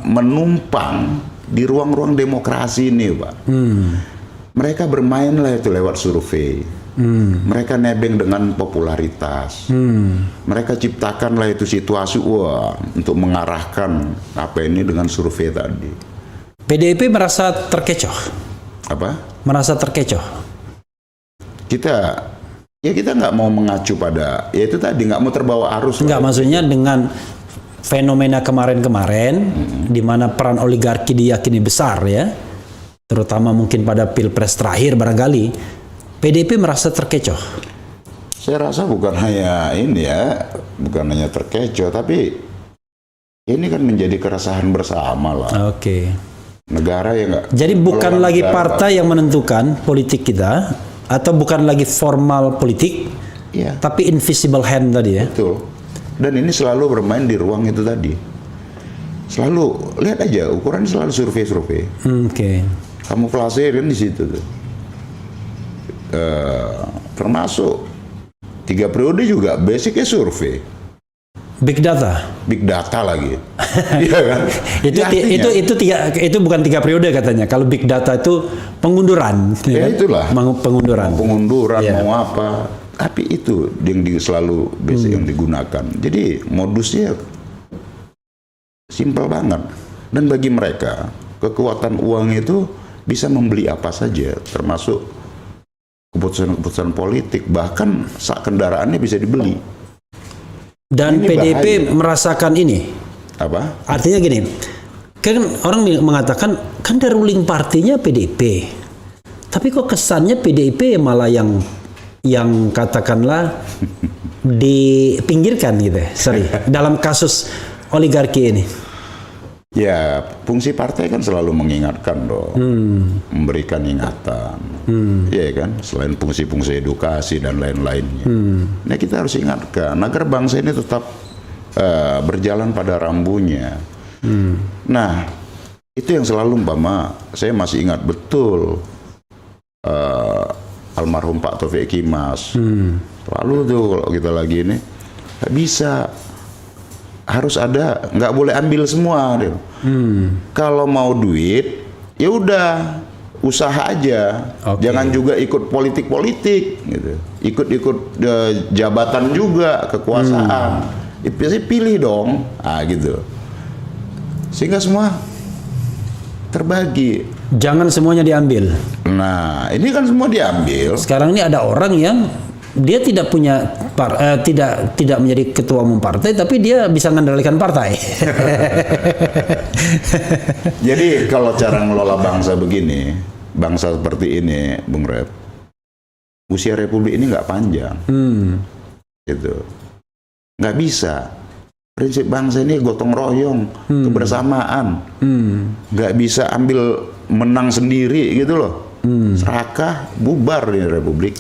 S1: menumpang di ruang-ruang demokrasi ini, Pak. Mereka bermainlah itu lewat survei. Mereka nebeng dengan popularitas. Mereka ciptakanlah itu situasi untuk mengarahkan apa ini dengan survei tadi.
S2: PDIP merasa terkecoh.
S1: Apa?
S2: Merasa terkecoh.
S1: Kita nggak mau mengacu pada, ya itu tadi nggak mau terbawa arus.
S2: Enggak, maksudnya dengan fenomena kemarin-kemarin di mana peran oligarki diyakini besar ya, terutama mungkin pada pilpres terakhir barangkali, PDIP merasa terkecoh.
S1: Saya rasa bukan hanya terkecoh, tapi ini kan menjadi keresahan bersama lah.
S2: Oke.
S1: Negara ya nggak.
S2: Jadi bukan
S1: kalau
S2: lagi
S1: negara,
S2: partai yang menentukan politik kita, atau bukan lagi formal politik,
S1: Iya,
S2: tapi invisible hand tadi ya.
S1: betul. Dan ini selalu bermain di ruang itu tadi. Selalu lihat aja ukuran selalu survei.
S2: Oke.
S1: Kamuflase kan di situ tuh. Termasuk 3 periode juga basicnya survei.
S2: Big data.
S1: Big data lagi. Iya kan? Ya,
S2: itu bukan 3 periode katanya. Kalau big data itu pengunduran.
S1: Ya,
S2: kan?
S1: itulah.
S2: Pengunduran.
S1: Iya. Mau apa. Tapi itu yang selalu basic yang digunakan. Jadi modusnya simpel banget. Dan bagi mereka, kekuatan uang itu bisa membeli apa saja. Termasuk keputusan-keputusan politik. Bahkan sak kendaraannya bisa dibeli.
S2: Dan
S1: Ini
S2: PDIP
S1: bahaya.
S2: merasakan ini.
S1: Apa?
S2: Artinya gini, kan orang mengatakan kan dari ruling partinya PDIP, tapi kok kesannya PDIP malah yang katakanlah dipinggirkan gitu, dalam kasus oligarki ini?
S1: Ya, fungsi partai kan selalu mengingatkan dong, memberikan ingatan, ya kan, selain fungsi-fungsi edukasi dan lain-lainnya. Nah, kita harus ingatkan agar bangsa ini tetap berjalan pada rambunya. Nah, itu yang selalu saya masih ingat betul almarhum Pak Taufik Kimas. Lalu tuh kalau kita lagi ini nggak bisa, harus ada, nggak boleh ambil semua. Kalau mau duit, ya udah usaha aja, jangan juga ikut politik gitu, ikut jabatan juga, kekuasaan. Biasanya pilih dong, gitu. Sehingga semua terbagi.
S2: Jangan semuanya diambil.
S1: Nah, ini kan semua diambil.
S2: Sekarang ini ada orang yang dia tidak punya tidak menjadi ketua umum partai, tapi dia bisa mengendalikan partai.
S1: Jadi kalau cara ngelola bangsa begini, bangsa seperti ini, Bung Rep, usia republik ini nggak panjang, gitu, nggak bisa. Prinsip bangsa ini gotong royong, kebersamaan, nggak bisa ambil menang sendiri gitu loh. Serakah, bubar di republik.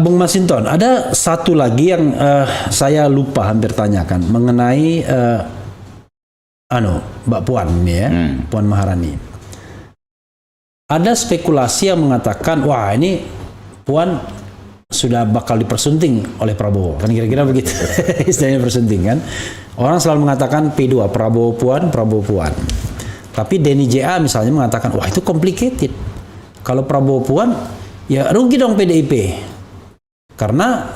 S2: Bung Masinton, ada satu lagi yang saya lupa hampir tanyakan mengenai Mbak Puan ini ya, Puan Maharani. Ada spekulasi yang mengatakan, wah ini Puan sudah bakal dipersunting oleh Prabowo, kan kira-kira begitu. Istilahnya persunting kan. Orang selalu mengatakan P2, Prabowo Puan. Tapi Denny JA misalnya mengatakan, wah itu complicated. Kalau Prabowo Puan, ya rugi dong PDIP. Karena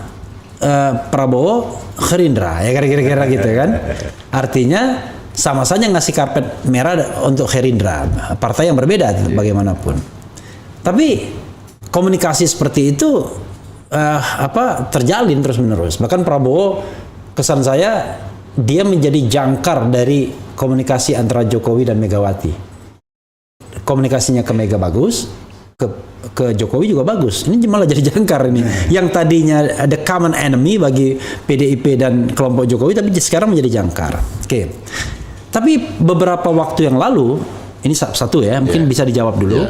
S2: Prabowo Gerindra, ya kira-kira gitu kan. Artinya sama saja ngasih karpet merah untuk Gerindra, partai yang berbeda bagaimanapun. Tapi komunikasi seperti itu terjalin terus-menerus. Bahkan Prabowo, kesan saya dia menjadi jangkar dari komunikasi antara Jokowi dan Megawati. Komunikasinya ke Mega bagus, ke Jokowi juga bagus. Ini malah jadi jangkar ini. Yang tadinya ada common enemy bagi PDIP dan kelompok Jokowi, tapi sekarang menjadi jangkar. Oke. Tapi beberapa waktu yang lalu, ini satu ya, mungkin bisa dijawab dulu.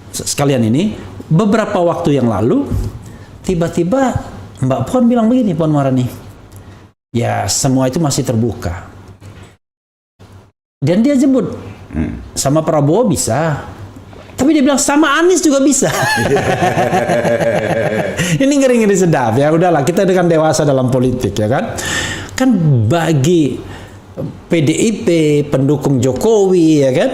S2: Sekalian ini, beberapa waktu yang lalu, tiba-tiba Mbak Puan bilang begini, Puan Maharani, ya semua itu masih terbuka. Dan dia sebut, sama Prabowo bisa. Tapi dia bilang sama Anies juga bisa. Ini ngeri-ngeri sedap ya. Udahlah, kita dengan dewasa dalam politik ya kan. Kan bagi PDIP pendukung Jokowi ya kan.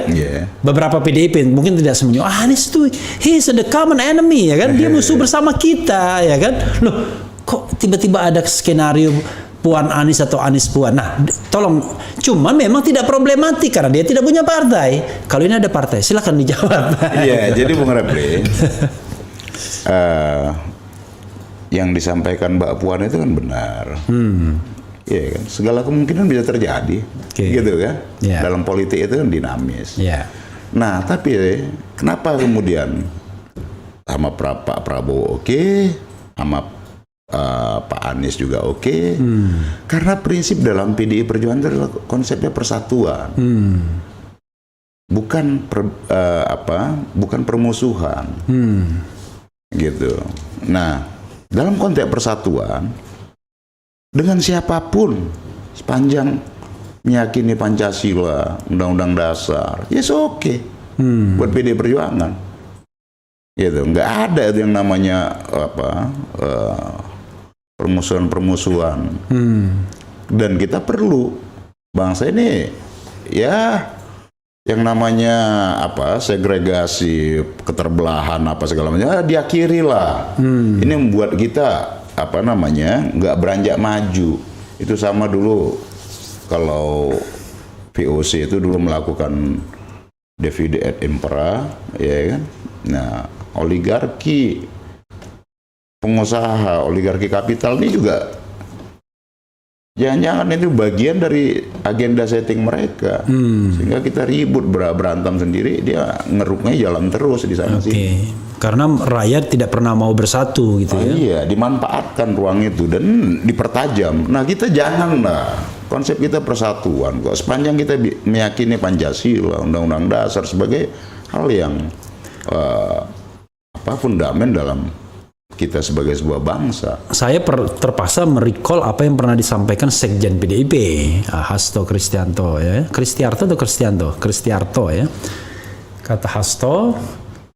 S2: Beberapa PDIP mungkin tidak semuanya. Anies itu he's the common enemy ya kan. Dia musuh bersama kita ya kan. Loh, kok tiba-tiba ada skenario Puan Anies atau Anies Puan. Nah, tolong, cuman memang tidak problematik karena dia tidak punya partai. Kalau ini ada partai, silakan dijawab.
S1: Iya, jadi Bung Repli, yang disampaikan Mbak Puan itu kan benar. Iya kan, segala kemungkinan bisa terjadi, gitu kan. Dalam politik itu kan dinamis. Nah, tapi kenapa kemudian sama Pak Prabowo sama Pak Anies juga karena prinsip dalam PDI Perjuangan adalah konsepnya persatuan, bukan bukan permusuhan, gitu. Nah, dalam konteks persatuan dengan siapapun sepanjang meyakini Pancasila, Undang-Undang Dasar, yes buat PDI Perjuangan, gitu. Nggak ada yang namanya permusuhan-permusuhan. Dan kita perlu bangsa ini ya yang namanya segregasi, keterbelahan segala macam diakhiri lah. Ini membuat kita nggak beranjak maju. Itu sama dulu kalau VOC itu dulu melakukan divide et impera, ya kan. Nah, oligarki pengusaha, oligarki kapital ini juga jangan-jangan itu bagian dari agenda setting mereka, sehingga kita ribut berantem sendiri, dia ngeruknya jalan terus di sana sih.
S2: Karena rakyat tidak pernah mau bersatu gitu ya.
S1: Iya, dimanfaatkan ruang itu dan dipertajam. Nah, kita janganlah konsep kita persatuan kok. Sepanjang kita meyakini Pancasila, Undang-Undang Dasar sebagai hal yang fundamen dalam kita sebagai sebuah bangsa.
S2: Saya terpaksa merecall apa yang pernah disampaikan Sekjen PDIP, Hasto Kristianto ya. Kristiarto ya. Kata Hasto,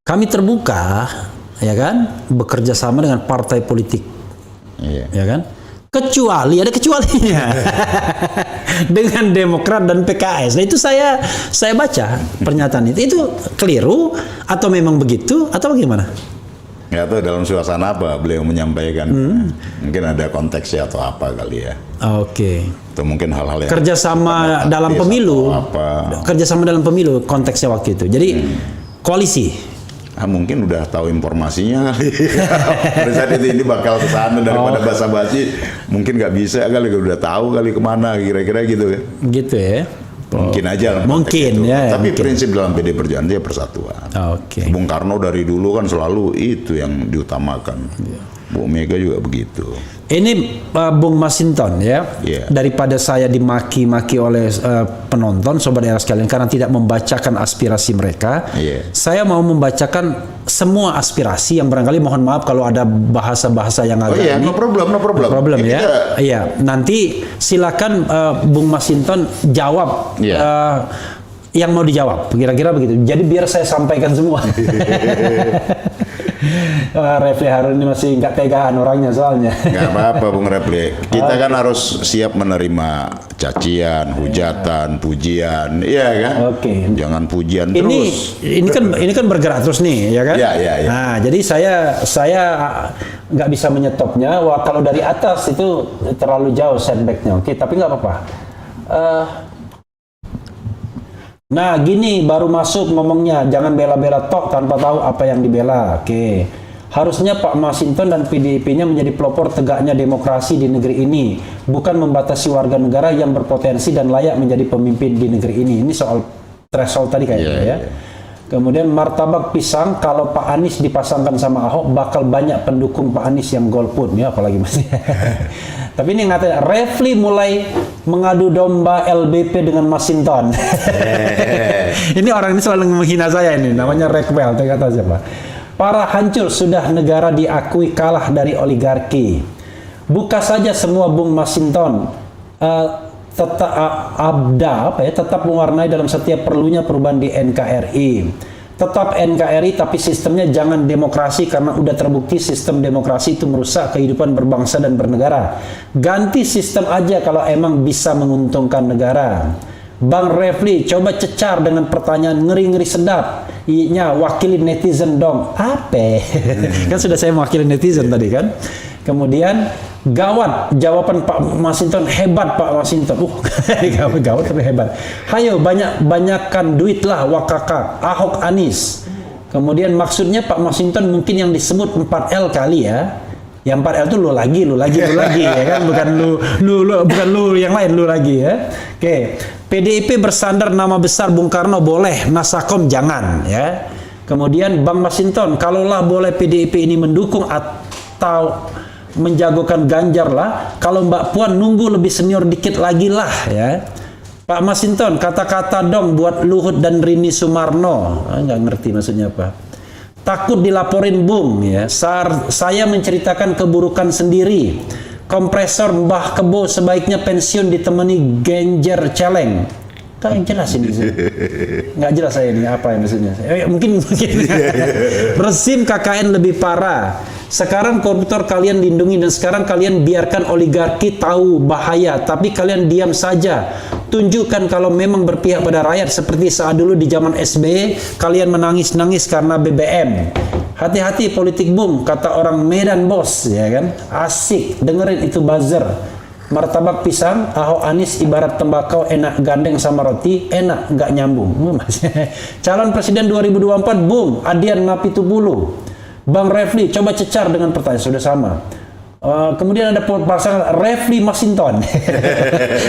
S2: kami terbuka ya kan, bekerja sama dengan partai politik.
S1: Iya.
S2: Ya kan? Kecuali ada kecualinya. Dengan Demokrat dan PKS. Nah, itu saya baca pernyataan itu. Itu keliru atau memang begitu atau bagaimana?
S1: Nggak tahu dalam suasana apa beliau menyampaikan. Mungkin ada konteksnya atau apa kali ya.
S2: Oke.
S1: Atau mungkin hal-hal yang
S2: kerjasama dalam pemilu.
S1: Apa.
S2: Kerjasama dalam pemilu konteksnya waktu itu. Jadi koalisi.
S1: Mungkin udah tahu informasinya kali. Pada saat ini bakal ke sana daripada basa-basi. Mungkin nggak bisa kali, udah tahu kali kemana kira-kira gitu ya.
S2: Gitu ya.
S1: Mungkin aja lah.
S2: Mungkin
S1: itu.
S2: ya.
S1: Tapi
S2: mungkin.
S1: prinsip dalam PD Perjuangan dia persatuan.
S2: Oke.
S1: Bung Karno dari dulu kan selalu itu yang diutamakan. Bu Mega juga begitu.
S2: Ini Bung Masinton ya, daripada saya dimaki-maki oleh penonton sobat era sekalian karena tidak membacakan aspirasi mereka, saya mau membacakan semua aspirasi yang barangkali mohon maaf kalau ada bahasa-bahasa yang agak
S1: no problem.
S2: No problem ya. Iya, nanti silakan Bung Masinton jawab yang mau dijawab, kira-kira begitu. Jadi biar saya sampaikan semua. Refli Harun ini masih nggak tegaan orangnya soalnya.
S1: Nggak apa-apa Bung Refli. Kita kan harus siap menerima cacian, hujatan, pujian, iya kan? Oke. Jangan pujian terus.
S2: Ini kan bergerak terus nih, ya kan?
S1: Iya.
S2: Nah, jadi saya nggak bisa menyetopnya. Wah, kalau dari atas itu terlalu jauh setbacknya. Oke, tapi nggak apa-apa. Nah, gini baru masuk ngomongnya, jangan bela-bela tok tanpa tahu apa yang dibela. Oke. Harusnya Pak Masinton dan PDIP-nya menjadi pelopor tegaknya demokrasi di negeri ini, bukan membatasi warga negara yang berpotensi dan layak menjadi pemimpin di negeri ini. Ini soal threshold tadi kayaknya ya. Kemudian martabak pisang, kalau Pak Anies dipasangkan sama Ahok bakal banyak pendukung Pak Anies yang golput ya, apalagi masih. Tapi ini ngatain Refli mulai mengadu domba LBP dengan Masinton. Ini orang ini selalu menghina saya ini, namanya Rekwel, kata siapa? Para hancur sudah negara diakui kalah dari oligarki. Buka saja semua Bung Masinton. Tetap mewarnai dalam setiap perlunya perubahan di NKRI. Tetap NKRI tapi sistemnya jangan demokrasi karena udah terbukti sistem demokrasi itu merusak kehidupan berbangsa dan bernegara. Ganti sistem aja kalau emang bisa menguntungkan negara. Bang Refli coba cecar dengan pertanyaan ngeri-ngeri sedap. Iya, wakili netizen dong. Apa? Kan sudah saya mewakili netizen tadi kan. Kemudian gawat jawaban Pak Masinton, hebat Pak Masinton. Gawat tapi hebat. Hayo banyakkan duit lah wakakak Ahok Anies. Kemudian maksudnya Pak Masinton mungkin yang disebut 4L kali ya. Yang 4L itu lu lagi ya kan, bukan lu yang lain, lu lagi ya. Oke. PDIP bersandar nama besar Bung Karno boleh, Nasakom jangan ya. Kemudian Bang Masinton, kalaulah boleh PDIP ini mendukung atau menjagokan Ganjar lah, kalau Mbak Puan nunggu lebih senior dikit lagi lah ya. Pak Masinton, kata-kata dong buat Luhut dan Rini Sumarno. Nggak ngerti maksudnya apa. Takut dilaporin Bung ya. Saya menceritakan keburukan sendiri. Kompresor Mbah Kebo sebaiknya pensiun ditemani Genjer Celeng. Kan yang jelas ini. Nggak jelas saya ini apa yang maksudnya. Mungkin. Rezim KKN lebih parah. Sekarang koruptor kalian lindungi dan sekarang kalian biarkan oligarki tahu bahaya, tapi kalian diam saja. Tunjukkan kalau memang berpihak pada rakyat seperti saat dulu di zaman SBY, kalian menangis-nangis karena BBM. Hati-hati politik Bung, kata orang Medan bos, ya kan? Asik, dengerin itu buzzer. Martabak pisang, Ahok Anies ibarat tembakau, enak gandeng sama roti, enak nggak nyambung. Calon Presiden 2024 Bung, Adian Napitupulu. Bang Refli, coba cecar dengan pertanyaan sudah sama. Kemudian ada pasangan Refli Masinton.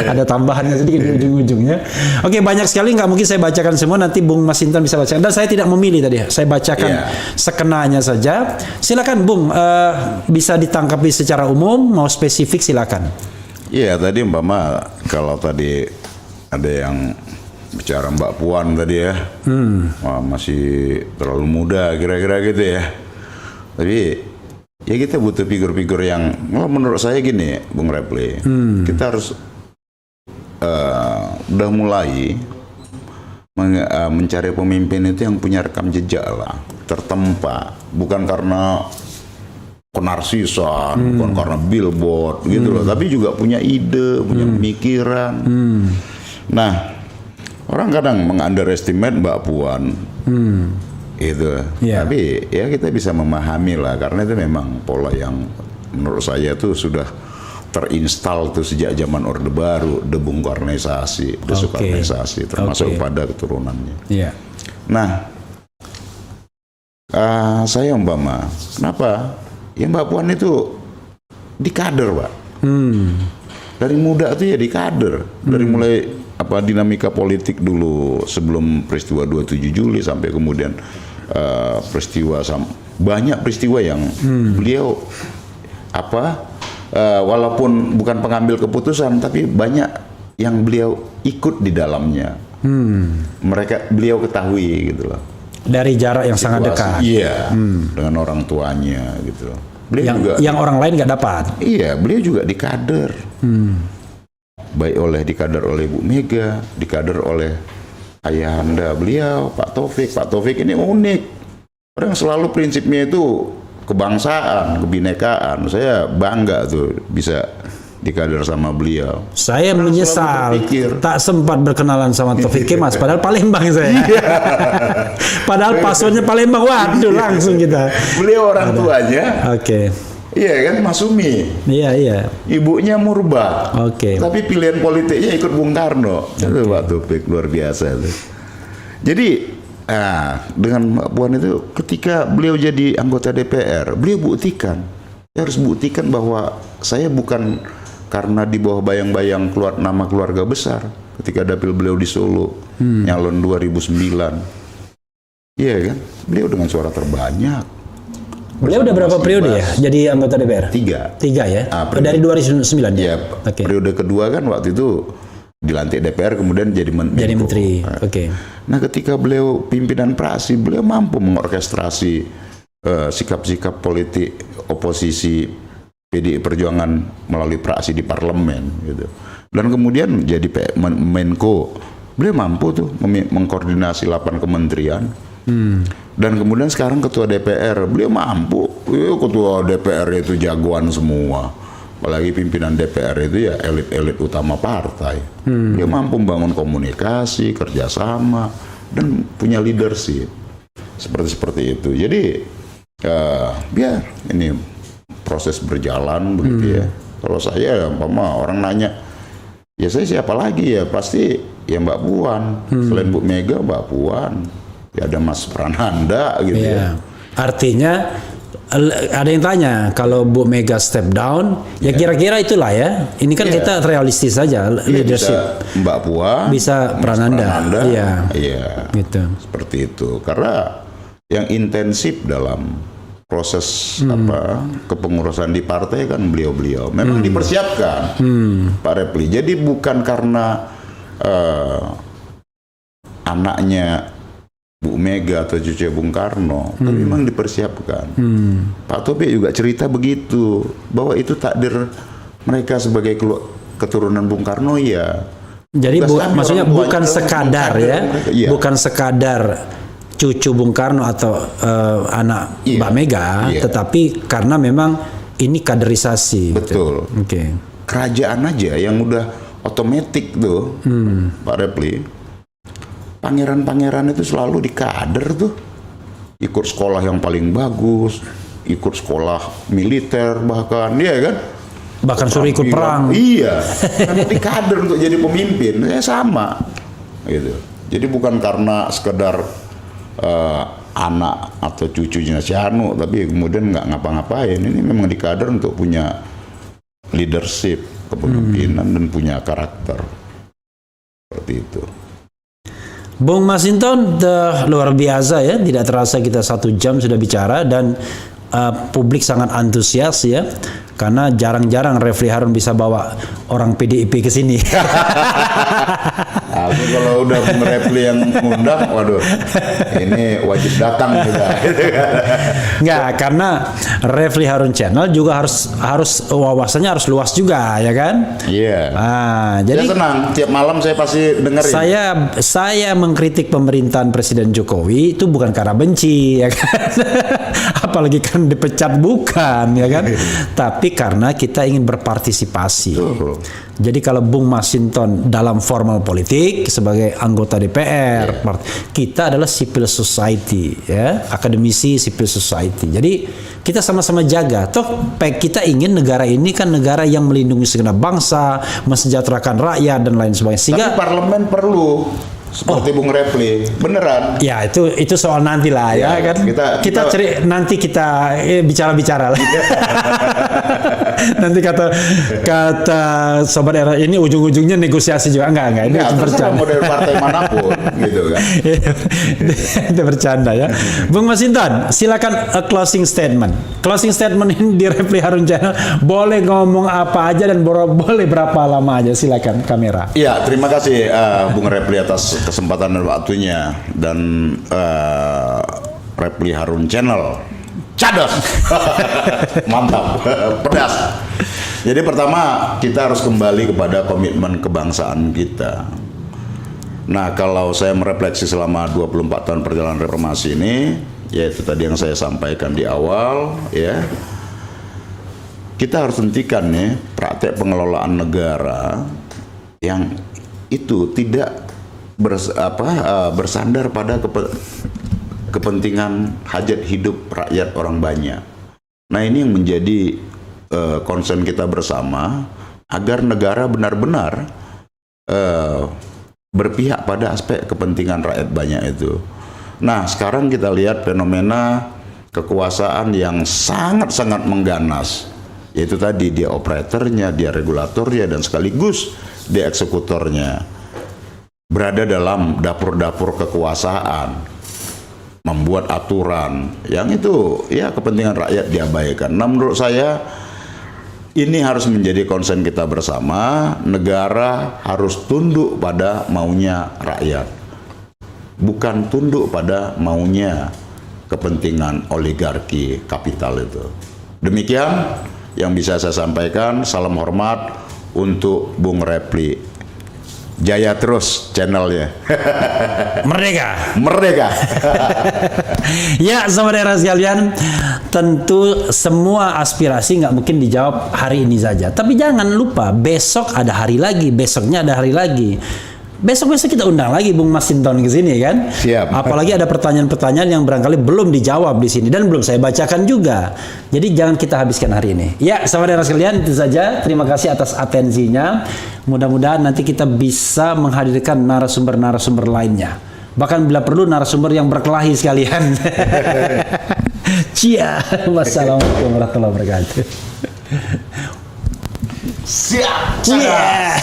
S2: Ada tambahannya sedikit di ujung-ujungnya. Oke, banyak sekali, nggak mungkin saya bacakan semua. Nanti Bung Masinton bisa bacakan. Dan saya tidak memilih tadi. Saya bacakan sekenanya saja. Silakan Bung, bisa ditangkapi secara umum, mau spesifik silakan.
S1: Iya, tadi umpama kalau tadi ada yang bicara Mbak Puan tadi ya, wah, masih terlalu muda kira-kira gitu ya. Tapi ya kita butuh figur-figur yang, menurut saya gini, Bung Refli, kita harus udah mulai mencari pemimpin itu yang punya rekam jejak lah, tertempa, bukan karena penarsisan, bukan karena billboard gitu loh, tapi juga punya ide, punya pemikiran. Nah, orang kadang meng-underestimate Mbak Puan. Itu, tapi ya kita bisa memahami lah, karena itu memang pola yang menurut saya tuh sudah terinstal tuh sejak zaman Orde Baru, debungkarnisasi, desukarnisasi, termasuk pada keturunannya. Nah, saya umpama, kenapa? Ya Mbak Puan itu dikader, Pak. Dari muda tuh ya dikader, dari mulai dinamika politik dulu sebelum peristiwa 27 Juli sampai kemudian banyak peristiwa yang beliau walaupun bukan pengambil keputusan, tapi banyak yang beliau ikut di dalamnya. Beliau ketahui gitu loh.
S2: Dari jarak yang sangat dekat.
S1: Iya, dengan orang tuanya gitu. Beliau
S2: yang orang lain nggak dapat.
S1: Iya, beliau juga dikader. Baik dikader oleh Bu Mega, dikader oleh ayahanda beliau, Pak Taufik. Pak Taufik ini unik. Orang selalu prinsipnya itu kebangsaan, kebinekaan. Saya bangga tuh bisa dikader sama beliau.
S2: Saya menyesal tak sempat berkenalan sama Taufik Kemas, padahal Palembang saya. Padahal pasonya Palembang, waduh langsung kita.
S1: Beliau orang tuanya. Iya kan, Masumi.
S2: Iya.
S1: Ibunya Murba. Tapi pilihan politiknya ikut Bung Karno. Itu Pak Taufik luar biasa tuh. Jadi dengan Mbak Puan itu, ketika beliau jadi anggota DPR, beliau buktikan, harus buktikan bahwa saya bukan karena di bawah bayang-bayang nama keluarga besar. Ketika dapil beliau di Solo, nyalon 2009. Iya kan, beliau dengan suara terbanyak.
S2: Beliau udah berapa periode ya jadi anggota DPR? 3 ya? Dari 2009 ya?
S1: Periode kedua kan waktu itu dilantik DPR, kemudian jadi
S2: menteri.
S1: Nah, ketika beliau pimpinan praksi, beliau mampu mengorkestrasi sikap-sikap politik oposisi PDI Perjuangan melalui praksi di parlemen gitu. Dan kemudian jadi Menko, beliau mampu tuh mengkoordinasi 8 kementerian. Dan kemudian sekarang ketua DPR, beliau mampu. Ketua DPR itu jagoan semua, apalagi pimpinan DPR itu ya elit-elit utama partai. Dia mampu membangun komunikasi, kerjasama, dan punya leadership seperti itu. Jadi biar ini proses berjalan begitu ya. Kalau saya orang nanya, ya saya siapa lagi ya, pasti ya Mbak Puan. Selain Bu Mega, Mbak Puan. Ya ada Mas Prananda gitu ya.
S2: Artinya ada yang tanya, kalau Bu Mega step down, ya kira-kira itulah ya. Ini kan kita realistis saja, leadership.
S1: Bisa Mbak Puan,
S2: bisa Prananda.
S1: Iya.
S2: Gitu.
S1: Seperti itu. Karena yang intensif dalam proses kepengurusan di partai kan beliau-beliau. Memang dipersiapkan, Pak Refli. Jadi bukan karena anaknya Bu Mega atau cucu Bung Karno, tapi memang dipersiapkan. Pak Taufik juga cerita begitu, bahwa itu takdir mereka sebagai keturunan Bung Karno ya.
S2: Jadi maksudnya bukan sekadar bukan sekadar cucu Bung Karno atau anak Mbak Mega, tetapi karena memang ini kaderisasi.
S1: Betul. Kerajaan aja yang udah otomatis tuh, Pak Refli. Pangeran-pangeran itu selalu dikader tuh, ikut sekolah yang paling bagus, ikut sekolah militer bahkan, kan?
S2: Bahkan suruh ikut perang.
S1: Iya, karena dikader untuk jadi pemimpin, sama, gitu. Jadi bukan karena sekedar anak atau cucunya si Anu, tapi kemudian nggak ngapa-ngapain. Ini memang dikader untuk punya leadership, kepemimpinan dan punya karakter seperti itu.
S2: Bung Masinton, luar biasa ya, tidak terasa kita 1 jam sudah bicara dan publik sangat antusias ya, karena jarang-jarang Refli Harun bisa bawa orang PDIP ke sini.
S1: Aku kalau udah Bung Refli yang ngundang, waduh, ini wajib datang juga.
S2: Nggak, karena Refli Harun Channel juga harus wawasannya harus luas juga, ya kan?
S1: Iya.
S2: Jadi
S1: saya senang, tiap malam saya pasti dengerin.
S2: Saya mengkritik pemerintahan Presiden Jokowi itu bukan karena benci, ya kan? Apalagi kan dipecat, bukan, ya kan? Tapi karena kita ingin berpartisipasi. Jadi kalau Bung Masinton dalam formal politik sebagai anggota DPR, kita adalah civil society, ya, akademisi civil society. Jadi kita sama-sama jaga. Toh kita ingin negara ini kan negara yang melindungi segenap bangsa, mensejahterakan rakyat dan lain sebagainya. Sehingga
S1: tapi parlemen perlu seperti Bung Refli, beneran.
S2: Ya itu soal nanti lah, ya kan. Kita nanti kita bicara-bicara lah. Nanti kata sobat era ini ujung-ujungnya negosiasi juga, enggak ini bercanda.
S1: Model partai manapun gitu kan.
S2: Itu bercanda ya. Bung Masinton, silakan closing statement. Closing statement ini di Refli Harun Channel, boleh ngomong apa aja dan boleh berapa lama aja, silakan kamera.
S1: Iya, terima kasih Bung Refli atas kesempatan dan waktunya, dan Refli Harun Channel cadas. Mantap, pedas. Jadi pertama kita harus kembali kepada komitmen kebangsaan kita. Nah, kalau saya merefleksi selama 24 tahun perjalanan reformasi ini, yaitu tadi yang saya sampaikan di awal, ya, kita harus hentikan nih praktek pengelolaan negara yang itu tidak bersandar pada kepentingan hajat hidup rakyat orang banyak. Nah, ini yang menjadi concern kita bersama, agar negara benar-benar berpihak pada aspek kepentingan rakyat banyak itu. Nah, sekarang kita lihat fenomena kekuasaan yang sangat-sangat mengganas, yaitu tadi dia operatornya, dia regulatornya, dan sekaligus dia eksekutornya, berada dalam dapur-dapur kekuasaan, membuat aturan yang itu ya kepentingan rakyat diabaikan. Nah, menurut saya ini harus menjadi concern kita bersama. Negara harus tunduk pada maunya rakyat, bukan tunduk pada maunya kepentingan oligarki kapital itu. Demikian yang bisa saya sampaikan. Salam hormat untuk Bung Refli. Jaya terus channelnya.
S2: Merdeka.
S1: Merdeka.
S2: Ya, saudara sekalian, tentu semua aspirasi nggak mungkin dijawab hari ini saja. Tapi jangan lupa, besok ada hari lagi, besoknya ada hari lagi. Besok-besok kita undang lagi Bung Masinton ke sini, kan?
S1: Siap.
S2: Apalagi ada pertanyaan-pertanyaan yang barangkali belum dijawab di sini dan belum saya bacakan juga. Jadi jangan kita habiskan hari ini. Ya, saudara sekalian, itu saja. Terima kasih atas atensinya. Mudah-mudahan nanti kita bisa menghadirkan narasumber-narasumber lainnya. Bahkan bila perlu narasumber yang berkelahi sekalian. Cia. Wassalamualaikum warahmatullahi wabarakatuh.
S1: Siap.
S2: Yeah.